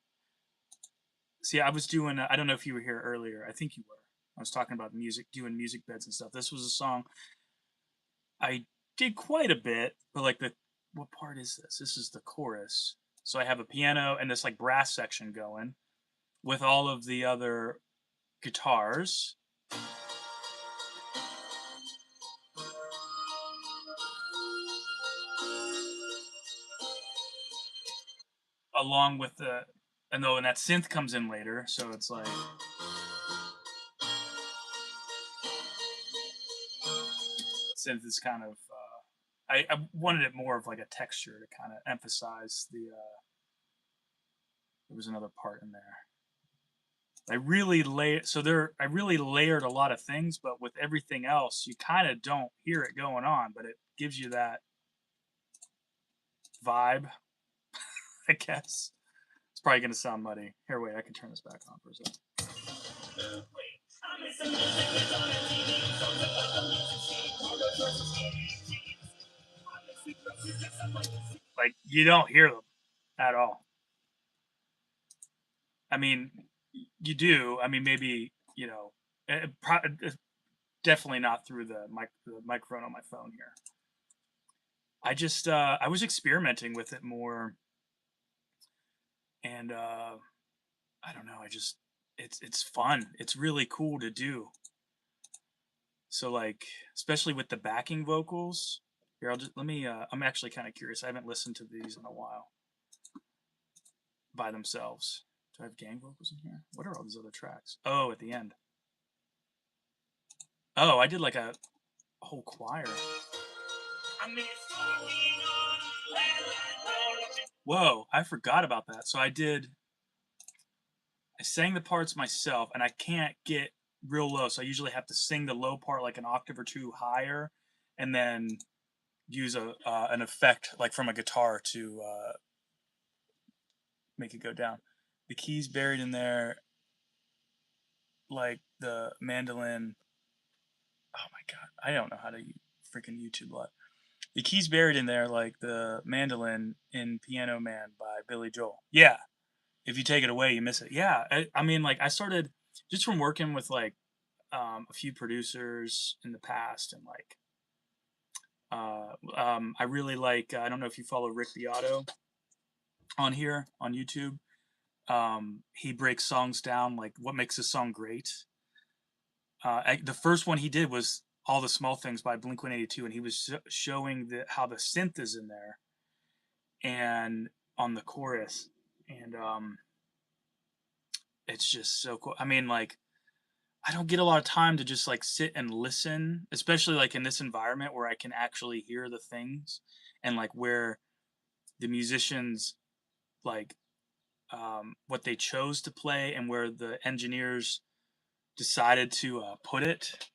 See, I was doing. I don't know if you were here earlier. I think you were. I was talking about music, doing music beds and stuff. This was a song I did quite a bit, but like what part is this? This is the chorus. So I have a piano and this like brass section going with all of the other guitars. Along with and that synth comes in later, so it's like synth is kind of I wanted it more of like a texture to kind of emphasize the. There was another part in there. I really layered a lot of things, but with everything else, you kind of don't hear it going on, but it gives you that vibe, I guess. It's probably gonna sound muddy. Here, wait, I can turn this back on for a second. Like, you don't hear them at all. I mean, you do. I mean, maybe, definitely not through the microphone on my phone here. I was experimenting with it more, and I don't know. It's fun. It's really cool to do. So like, especially with the backing vocals. Here, I'm actually kind of curious. I haven't listened to these in a while by themselves. Do I have gang vocals in here? What are all these other tracks? Oh, at the end. Oh, I did like a whole choir. Whoa, I forgot about that. So I sang the parts myself, and I can't get real low. So I usually have to sing the low part like an octave or two higher, and then use an effect like from a guitar to make it go down. The keys buried in there, like the mandolin. Oh my god, I don't know how to freaking YouTube live. The keys buried in there, like the mandolin in Piano Man by Billy Joel. Yeah, if you take it away, you miss it. Yeah, I mean, like I started just from working with like a few producers in the past, and like I really like. I don't know if you follow Rick Beato on here on YouTube. He breaks songs down, like what makes a song great. The first one he did was All the Small Things by Blink-182, and he was showing how the synth is in there and on the chorus, and it's just so cool. I mean, like, I don't get a lot of time to just like sit and listen, especially like in this environment where I can actually hear the things, and like where the musicians like what they chose to play and where the engineers decided to put it.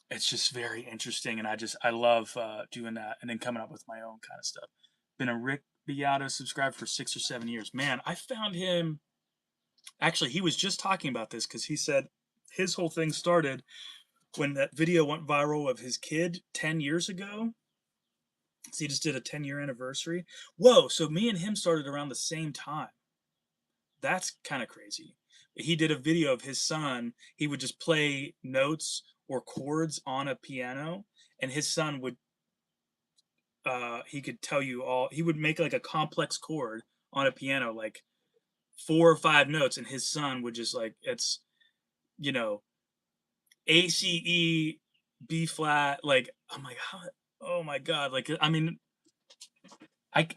It's just very interesting, and I love doing that and then coming up with my own kind of stuff. Been a Rick Beato subscriber for 6 or 7 years. Man, I found him. Actually, he was just talking about this because he said his whole thing started when that video went viral of his kid 10 years ago. So he just did a 10-year anniversary. Whoa, so me and him started around the same time. That's kind of crazy. He did a video of his son. He would just play notes or chords on a piano, and his son would he could tell you all. He would make like a complex chord on a piano, like 4 or 5 notes, and his son would just like, it's, you know, A C E B flat. Like, I'm like, how? Oh my god! Like, I mean, I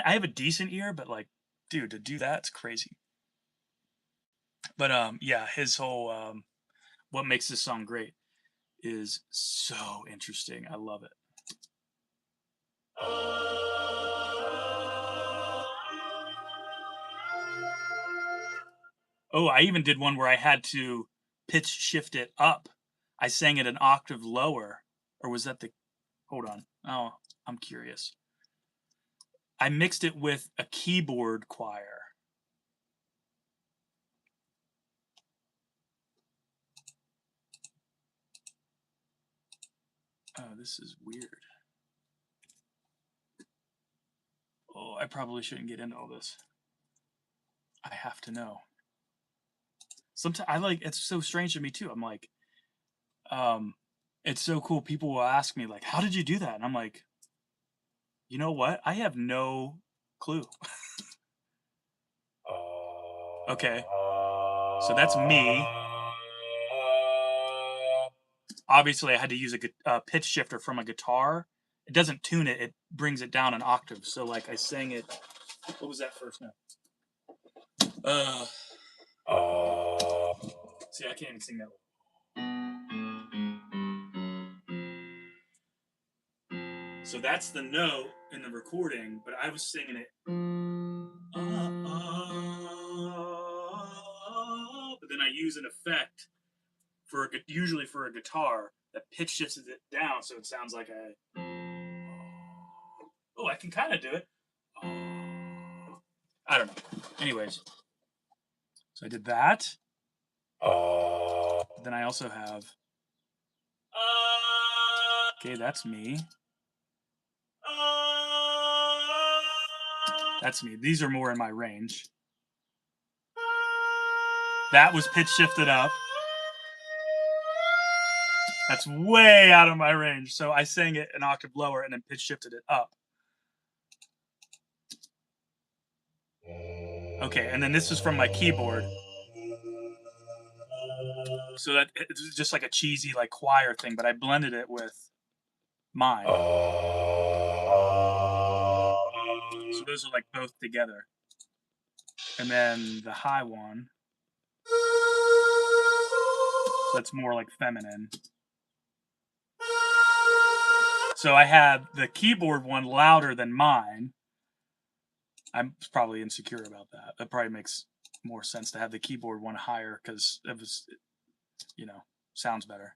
have a decent ear, but like, dude, to do that's crazy. But yeah, his whole what makes this song great is so interesting. I love it. Oh, I even did one where I had to pitch shift it up. I sang it an octave lower, or was that the? Hold on. Oh, I'm curious. I mixed it with a keyboard choir. Oh, this is weird. Oh, I probably shouldn't get into all this. I have to know. Sometimes I like, it's so strange to me too. I'm like, it's so cool. People will ask me like, "How did you do that?" And I'm like, you know what? I have no clue. Okay, so that's me. Obviously, I had to use a pitch shifter from a guitar. It doesn't tune it; it brings it down an octave. So, like, I sang it. What was that first note? See, I can't even sing that. So that's the note in the recording, but I was singing it. But then I use an effect usually for a guitar that pitch shifts it down so it sounds like a. Oh, I can kind of do it. I don't know. Anyways, so I did that. Then I also have. Okay, that's me. That's me. These are more in my range. That was pitch shifted up. That's way out of my range. So I sang it an octave lower and then pitch shifted it up. Okay, and then this is from my keyboard. So that it's just like a cheesy like choir thing, but I blended it with mine. So those are like both together. And then the high one. So that's more like feminine. So I had the keyboard one louder than mine. I'm probably insecure about that. That probably makes more sense to have the keyboard one higher because it was, sounds better.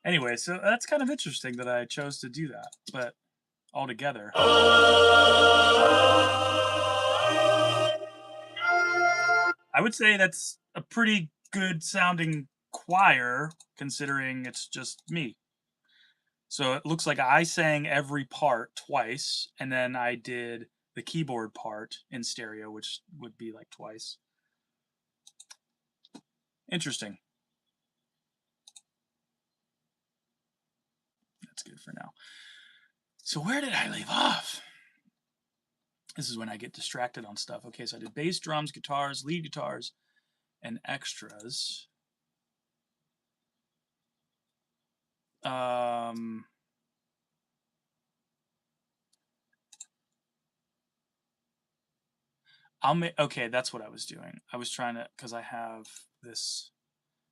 Anyway, so that's kind of interesting that I chose to do that, but all together. I would say that's a pretty good sounding choir considering it's just me. So it looks like I sang every part twice, and then I did the keyboard part in stereo, which would be like twice. Interesting. That's good for now. So where did I leave off? This is when I get distracted on stuff. Okay, so I did bass, drums, guitars, lead guitars, and extras. Okay, that's what I was doing. I was trying to, because I have this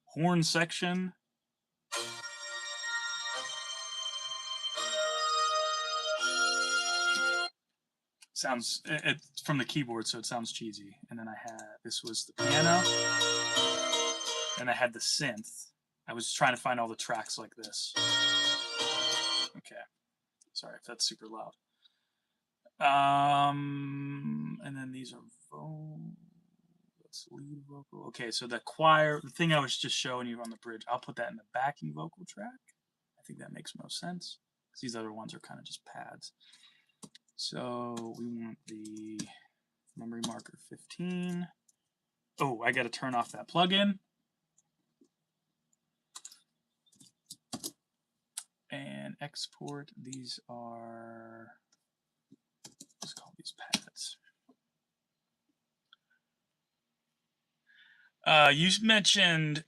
horn section. It's from the keyboard, so it sounds cheesy. And then this was the piano, and I had the synth. I was trying to find all the tracks like this. Okay, sorry if that's super loud. And then these are that's lead vocal. Okay, so the choir, the thing I was just showing you on the bridge, I'll put that in the backing vocal track. I think that makes most sense because these other ones are kind of just pads. So we want the memory marker 15. Oh, I got to turn off that plugin. And export. These are, let's call these pads. You mentioned,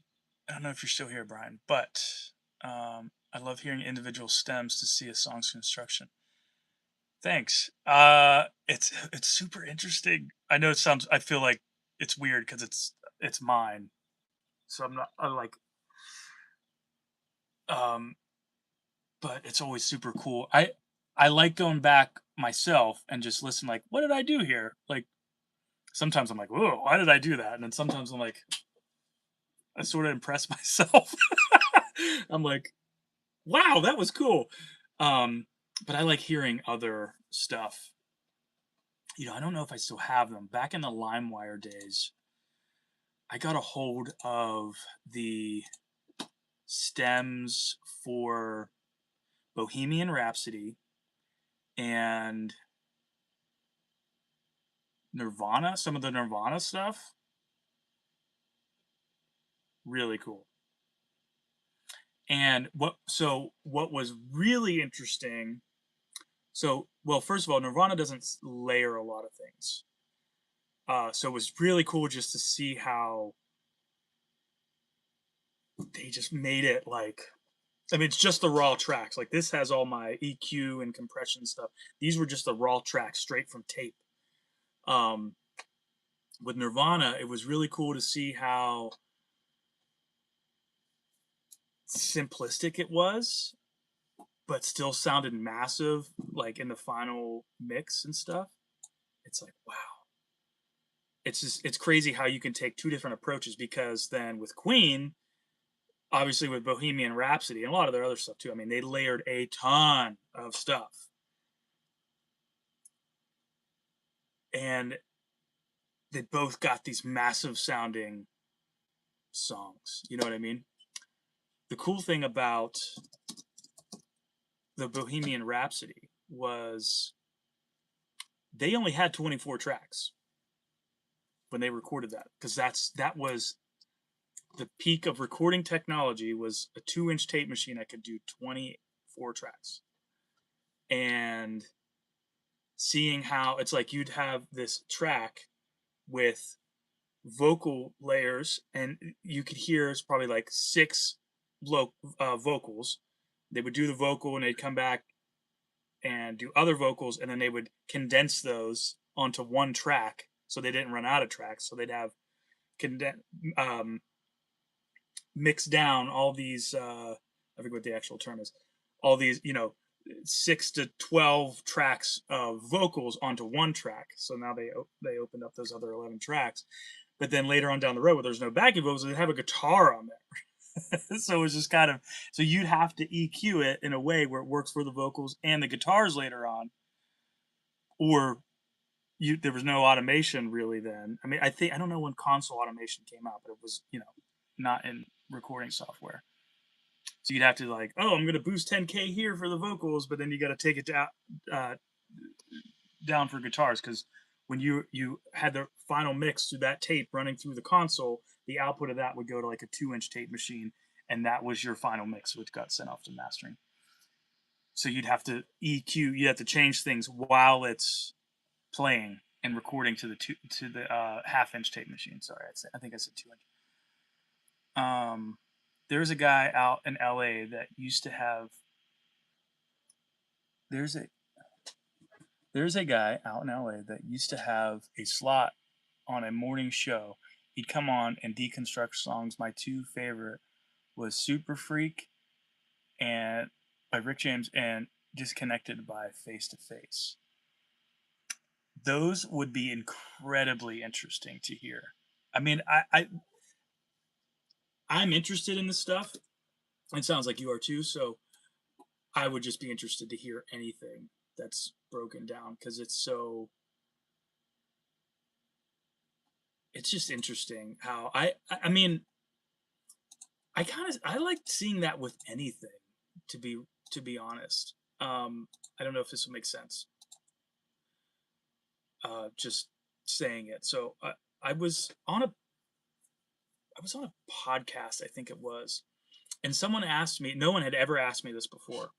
I don't know if you're still here, Brian, but I love hearing individual stems to see a song's construction. Thanks. It's super interesting. I know I feel like it's weird because it's mine. So but it's always super cool. I like going back myself and just listen like, what did I do here? Like sometimes I'm like, whoa, why did I do that? And then sometimes I'm like, I sort of impress myself. I'm like, wow, that was cool. But I like hearing other stuff. I don't know if I still have them. Back in the LimeWire days, I got a hold of the stems for Bohemian Rhapsody and Nirvana, some of the Nirvana stuff. Really cool. And what was really interesting, first of all, Nirvana doesn't layer a lot of things. So it was really cool just to see how they just made it like, I mean, it's just the raw tracks. Like this has all my EQ and compression stuff. These were just the raw tracks straight from tape. With Nirvana, it was really cool to see how simplistic it was. but still sounded massive, like in the final mix and stuff. It's like, wow. It's crazy how you can take two different approaches, because then with Queen, obviously with Bohemian Rhapsody and a lot of their other stuff too, I mean, they layered a ton of stuff. And they both got these massive sounding songs. You know what I mean? The cool thing about the Bohemian Rhapsody was they only had 24 tracks when they recorded that, because that was the peak of recording technology. Was a 2-inch tape machine that could do 24 tracks. And seeing how it's like you'd have this track with vocal layers, and you could hear it's probably like 6 vocals. They would do the vocal and they'd come back and do other vocals, and then they would condense those onto one track so they didn't run out of tracks. So they'd have mix down all these I forget what the actual term is, all these 6 to 12 tracks of vocals onto one track. So now they opened up those other 11 tracks, but then later on down the road, where there's no backing vocals, they have a guitar on there. So it's just kind of, so you'd have to EQ it in a way where it works for the vocals and the guitars later on, or there was no automation really then. I mean, I don't know when console automation came out, but it was not in recording software. So you'd have to like, oh, I'm gonna boost 10K here for the vocals, but then you got to take it down for guitars, because when you had the final mix through that tape running through the console, the output of that would go to like a 2-inch tape machine, and that was your final mix, which got sent off to mastering. So you'd have to EQ, you have to change things while it's playing and recording to the 1/2-inch tape machine. Sorry, I think I said 2-inch. There's a guy out in LA that used to have. There's a guy out in LA that used to have a slot on a morning show. He'd come on and deconstruct songs. My 2 favorite was Super Freak and by Rick James, and Disconnected by Face to Face. Those would be incredibly interesting to hear. I mean, I'm interested in this stuff. It sounds like you are too. So I would just be interested to hear anything that's broken down, because it's just interesting how I mean, I like seeing that with anything, to be honest. I don't know if this will make sense. Just saying it. So I was on a podcast, I think it was, and someone asked me. No one had ever asked me this before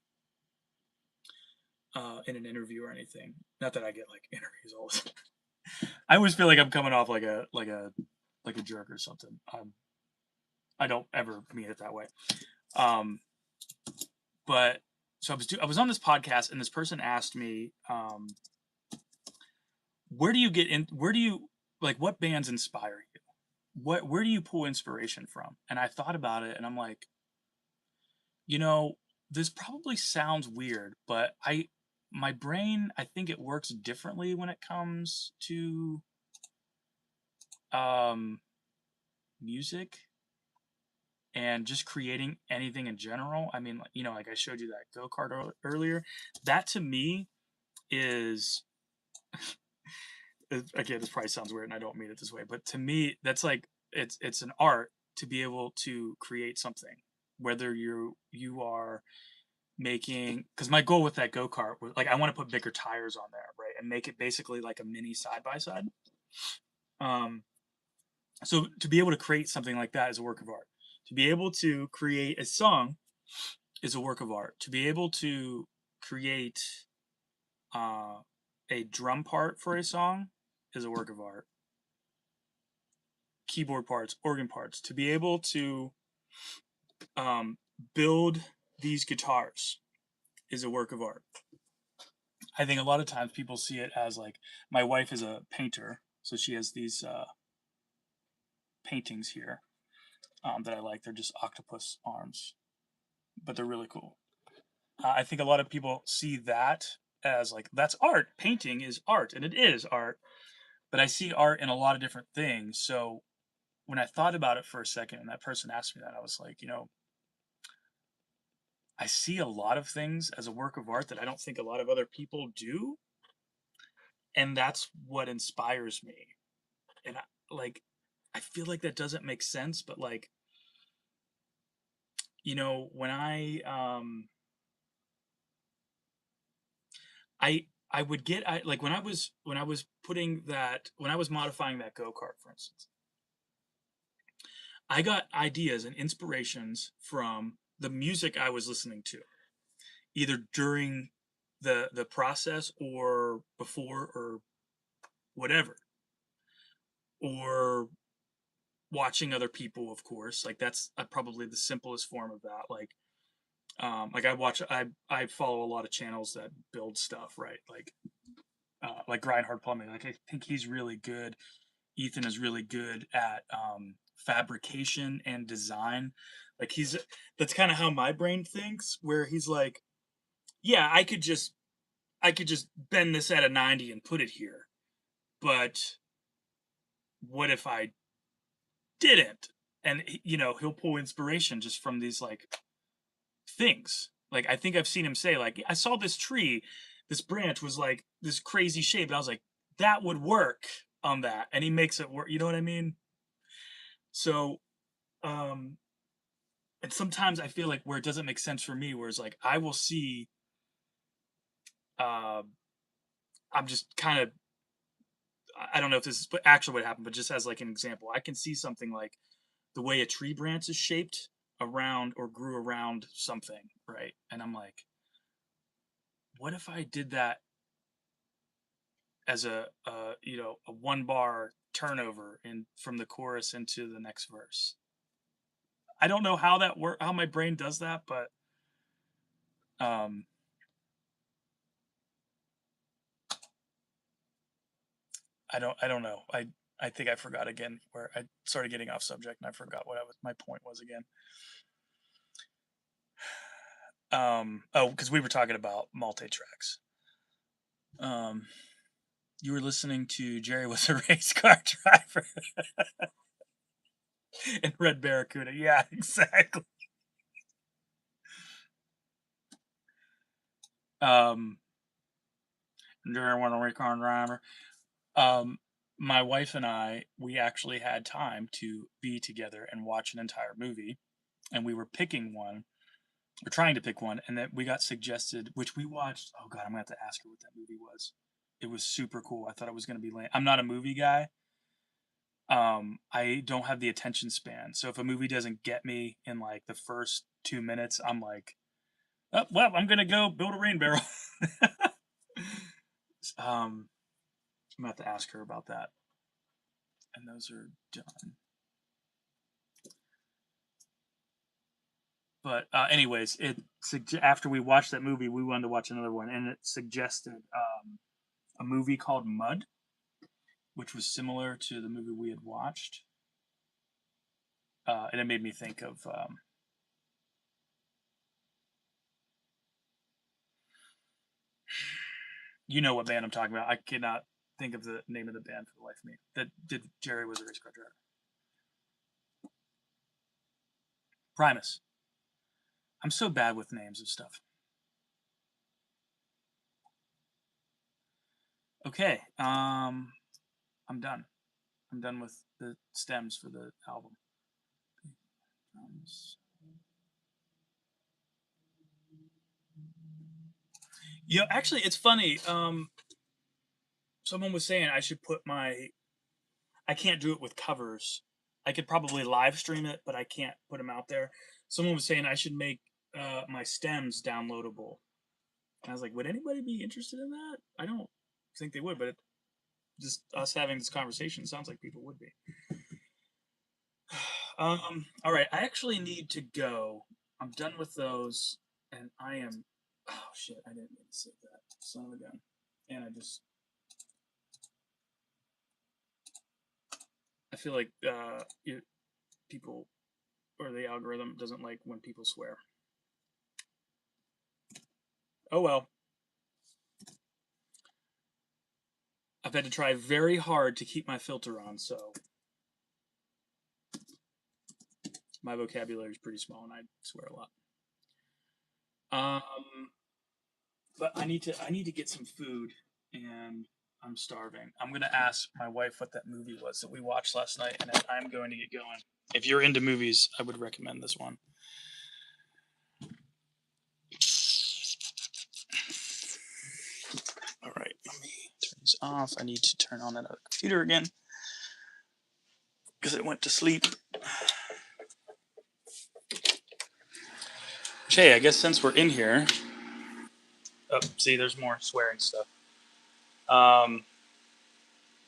in an interview or anything. Not that I get like interviews all the time. I always feel like I'm coming off like a jerk or something. I don't ever mean it that way. But so I was on this podcast, and this person asked me, where do you like, what bands inspire you? Where do you pull inspiration from? And I thought about it, and I'm like, this probably sounds weird, but my brain, I think it works differently when it comes to music and just creating anything in general. I mean, like I showed you that go-kart earlier. That to me is, again, this probably sounds weird, and I don't mean it this way, but to me, that's like, it's an art to be able to create something, whether you are making, because my goal with that go-kart was like, I want to put bigger tires on there, right, and make it basically like a mini side-by-side. So to be able to create something like that is a work of art. To be able to create a song is a work of art. To be able to create a drum part for a song is a work of art. Keyboard parts, organ parts. To be able to build these guitars is a work of art. I think a lot of times people see it as like, my wife is a painter, so she has these paintings here that I like. They're just octopus arms, but they're really cool. I think a lot of people see that as like that's art. Painting is art, and it is art. But I see art in a lot of different things. So when I thought about it for a second, and that person asked me that, I was like, I see a lot of things as a work of art that I don't think a lot of other people do, and that's what inspires me. And like, I feel like that doesn't make sense, but like, when I would get like when I was putting that when I was modifying that go-kart, for instance, I got ideas and inspirations from the music I was listening to, either during the process or before or whatever, or watching other people, of course. Like that's probably the simplest form of that. Like I follow a lot of channels that build stuff, right? Like Grindhard Plumbing. Like I think he's really good. Ethan is really good at fabrication and design. Like that's kind of how my brain thinks, where he's like, yeah, I could just bend this at a 90 and put it here. But what if I didn't? And he'll pull inspiration just from these like things. Like I think I've seen him say like, I saw this tree, this branch was like this crazy shape, and I was like, that would work on that, and he makes it work. You know what I mean? So, um, and sometimes I feel like where it doesn't make sense for me, where it's like I will see, uh, I'm just kind of, I don't know if this is actually what happened, but just as like an example, I can see something like the way a tree branch is shaped around or grew around something, right? And I'm like, what if I did that as a one bar turnover in from the chorus into the next verse? I don't know how my brain does that, but um I don't know. I think I forgot again where I started getting off subject, and I forgot what my point was again. Oh, because we were talking about multi tracks. Um you were listening to Jerry Was a Race Car Driver and Red Barracuda. Yeah, exactly. Um Jerry Was a Race Car Driver. Um my wife and we actually had time to be together and watch an entire movie, and we were picking one. We're trying to pick one, and then we got suggested, which we watched. Oh god, I'm gonna have to ask her what that movie was. It was super cool. I thought it was gonna be lame. I'm not a movie guy. I don't have the attention span, so if a movie doesn't get me in like the first 2 minutes, I'm like, oh, well, I'm gonna go build a rain barrel. I'm gonna have to ask her about that. And those are done. But anyways, after we watched that movie, we wanted to watch another one, and it suggested a movie called Mud, which was similar to the movie we had watched, and it made me think of you know what band I'm talking about. I cannot think of the name of the band for the life of me that did Jerry Was a Race Car Driver. Primus. I'm so bad with names of stuff. Okay, I'm done. I'm done with the stems for the album. Actually, it's funny. Someone was saying I should put my. I can't do it with covers. I could probably live stream it, but I can't put them out there. Someone was saying I should make my stems downloadable. And I was like, would anybody be interested in that? I don't think they would, but just us having this conversation sounds like people would be. All right, I actually need to go. I'm done with those, and I am. Oh shit! I didn't mean to say that. Son of a gun. And I feel like people or the algorithm doesn't like when people swear. Oh well. I've had to try very hard to keep my filter on, so my vocabulary is pretty small and I swear a lot. But I need to get some food and I'm starving. I'm gonna ask my wife what that movie was that we watched last night, and then I'm going to get going. If you're into movies, I would recommend this one. All right, let me turn these off. I need to turn on that other computer again because it went to sleep. Hey, I guess since we're in here, oh, see, there's more swearing stuff.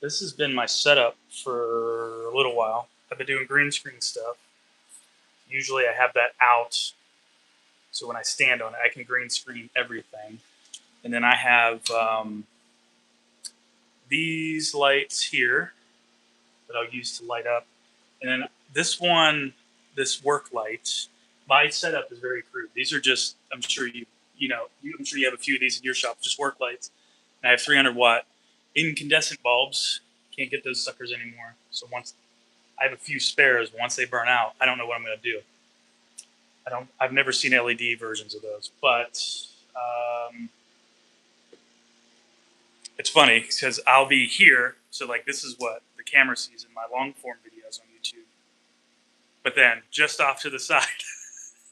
This has been my setup for a little while. I've been doing green screen stuff. Usually I have that out, so when I stand on it, I can green screen everything. And then I have these lights here that I'll use to light up. And then this one, this work light, my setup is very crude. These are just, I'm sure I'm sure you have a few of these in your shop, just work lights. And I have 300 watt incandescent bulbs. Can't get those suckers anymore. So once I have a few spares, once they burn out, I don't know what I'm going to do. I've never seen LED versions of those, but it's funny because I'll be here. So like, this is what the camera sees in my long form videos on YouTube. But then just off to the side,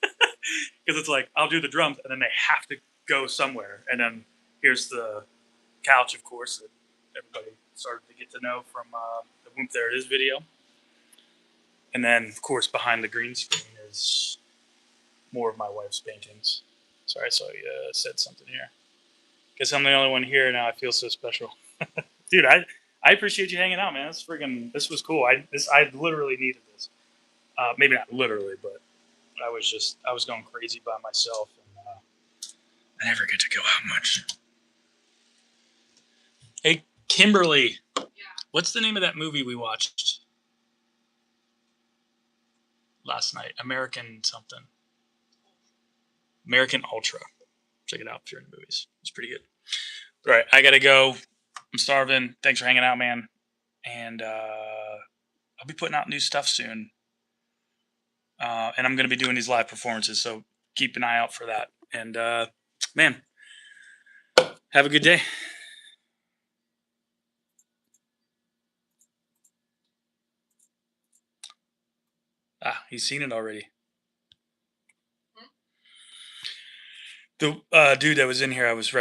because it's like, I'll do the drums and then they have to go somewhere. And then here's the couch, of course, that everybody started to get to know from the Whoop There It Is video. And then, of course, behind the green screen is more of my wife's paintings. Sorry, I saw you said something here. Guess I'm the only one here now. I feel so special. Dude, I appreciate you hanging out, man. This was cool. I literally needed this. Maybe not literally, but I was going crazy by myself, and I never get to go out much. Hey, Kimberly, what's the name of that movie we watched last night? American something. American Ultra. Check it out if you're into movies. It's pretty good. All right, I gotta go. I'm starving. Thanks for hanging out, man. And I'll be putting out new stuff soon. And I'm going to be doing these live performances, so keep an eye out for that. And man, have a good day. He's seen it already. The dude that was in here, I was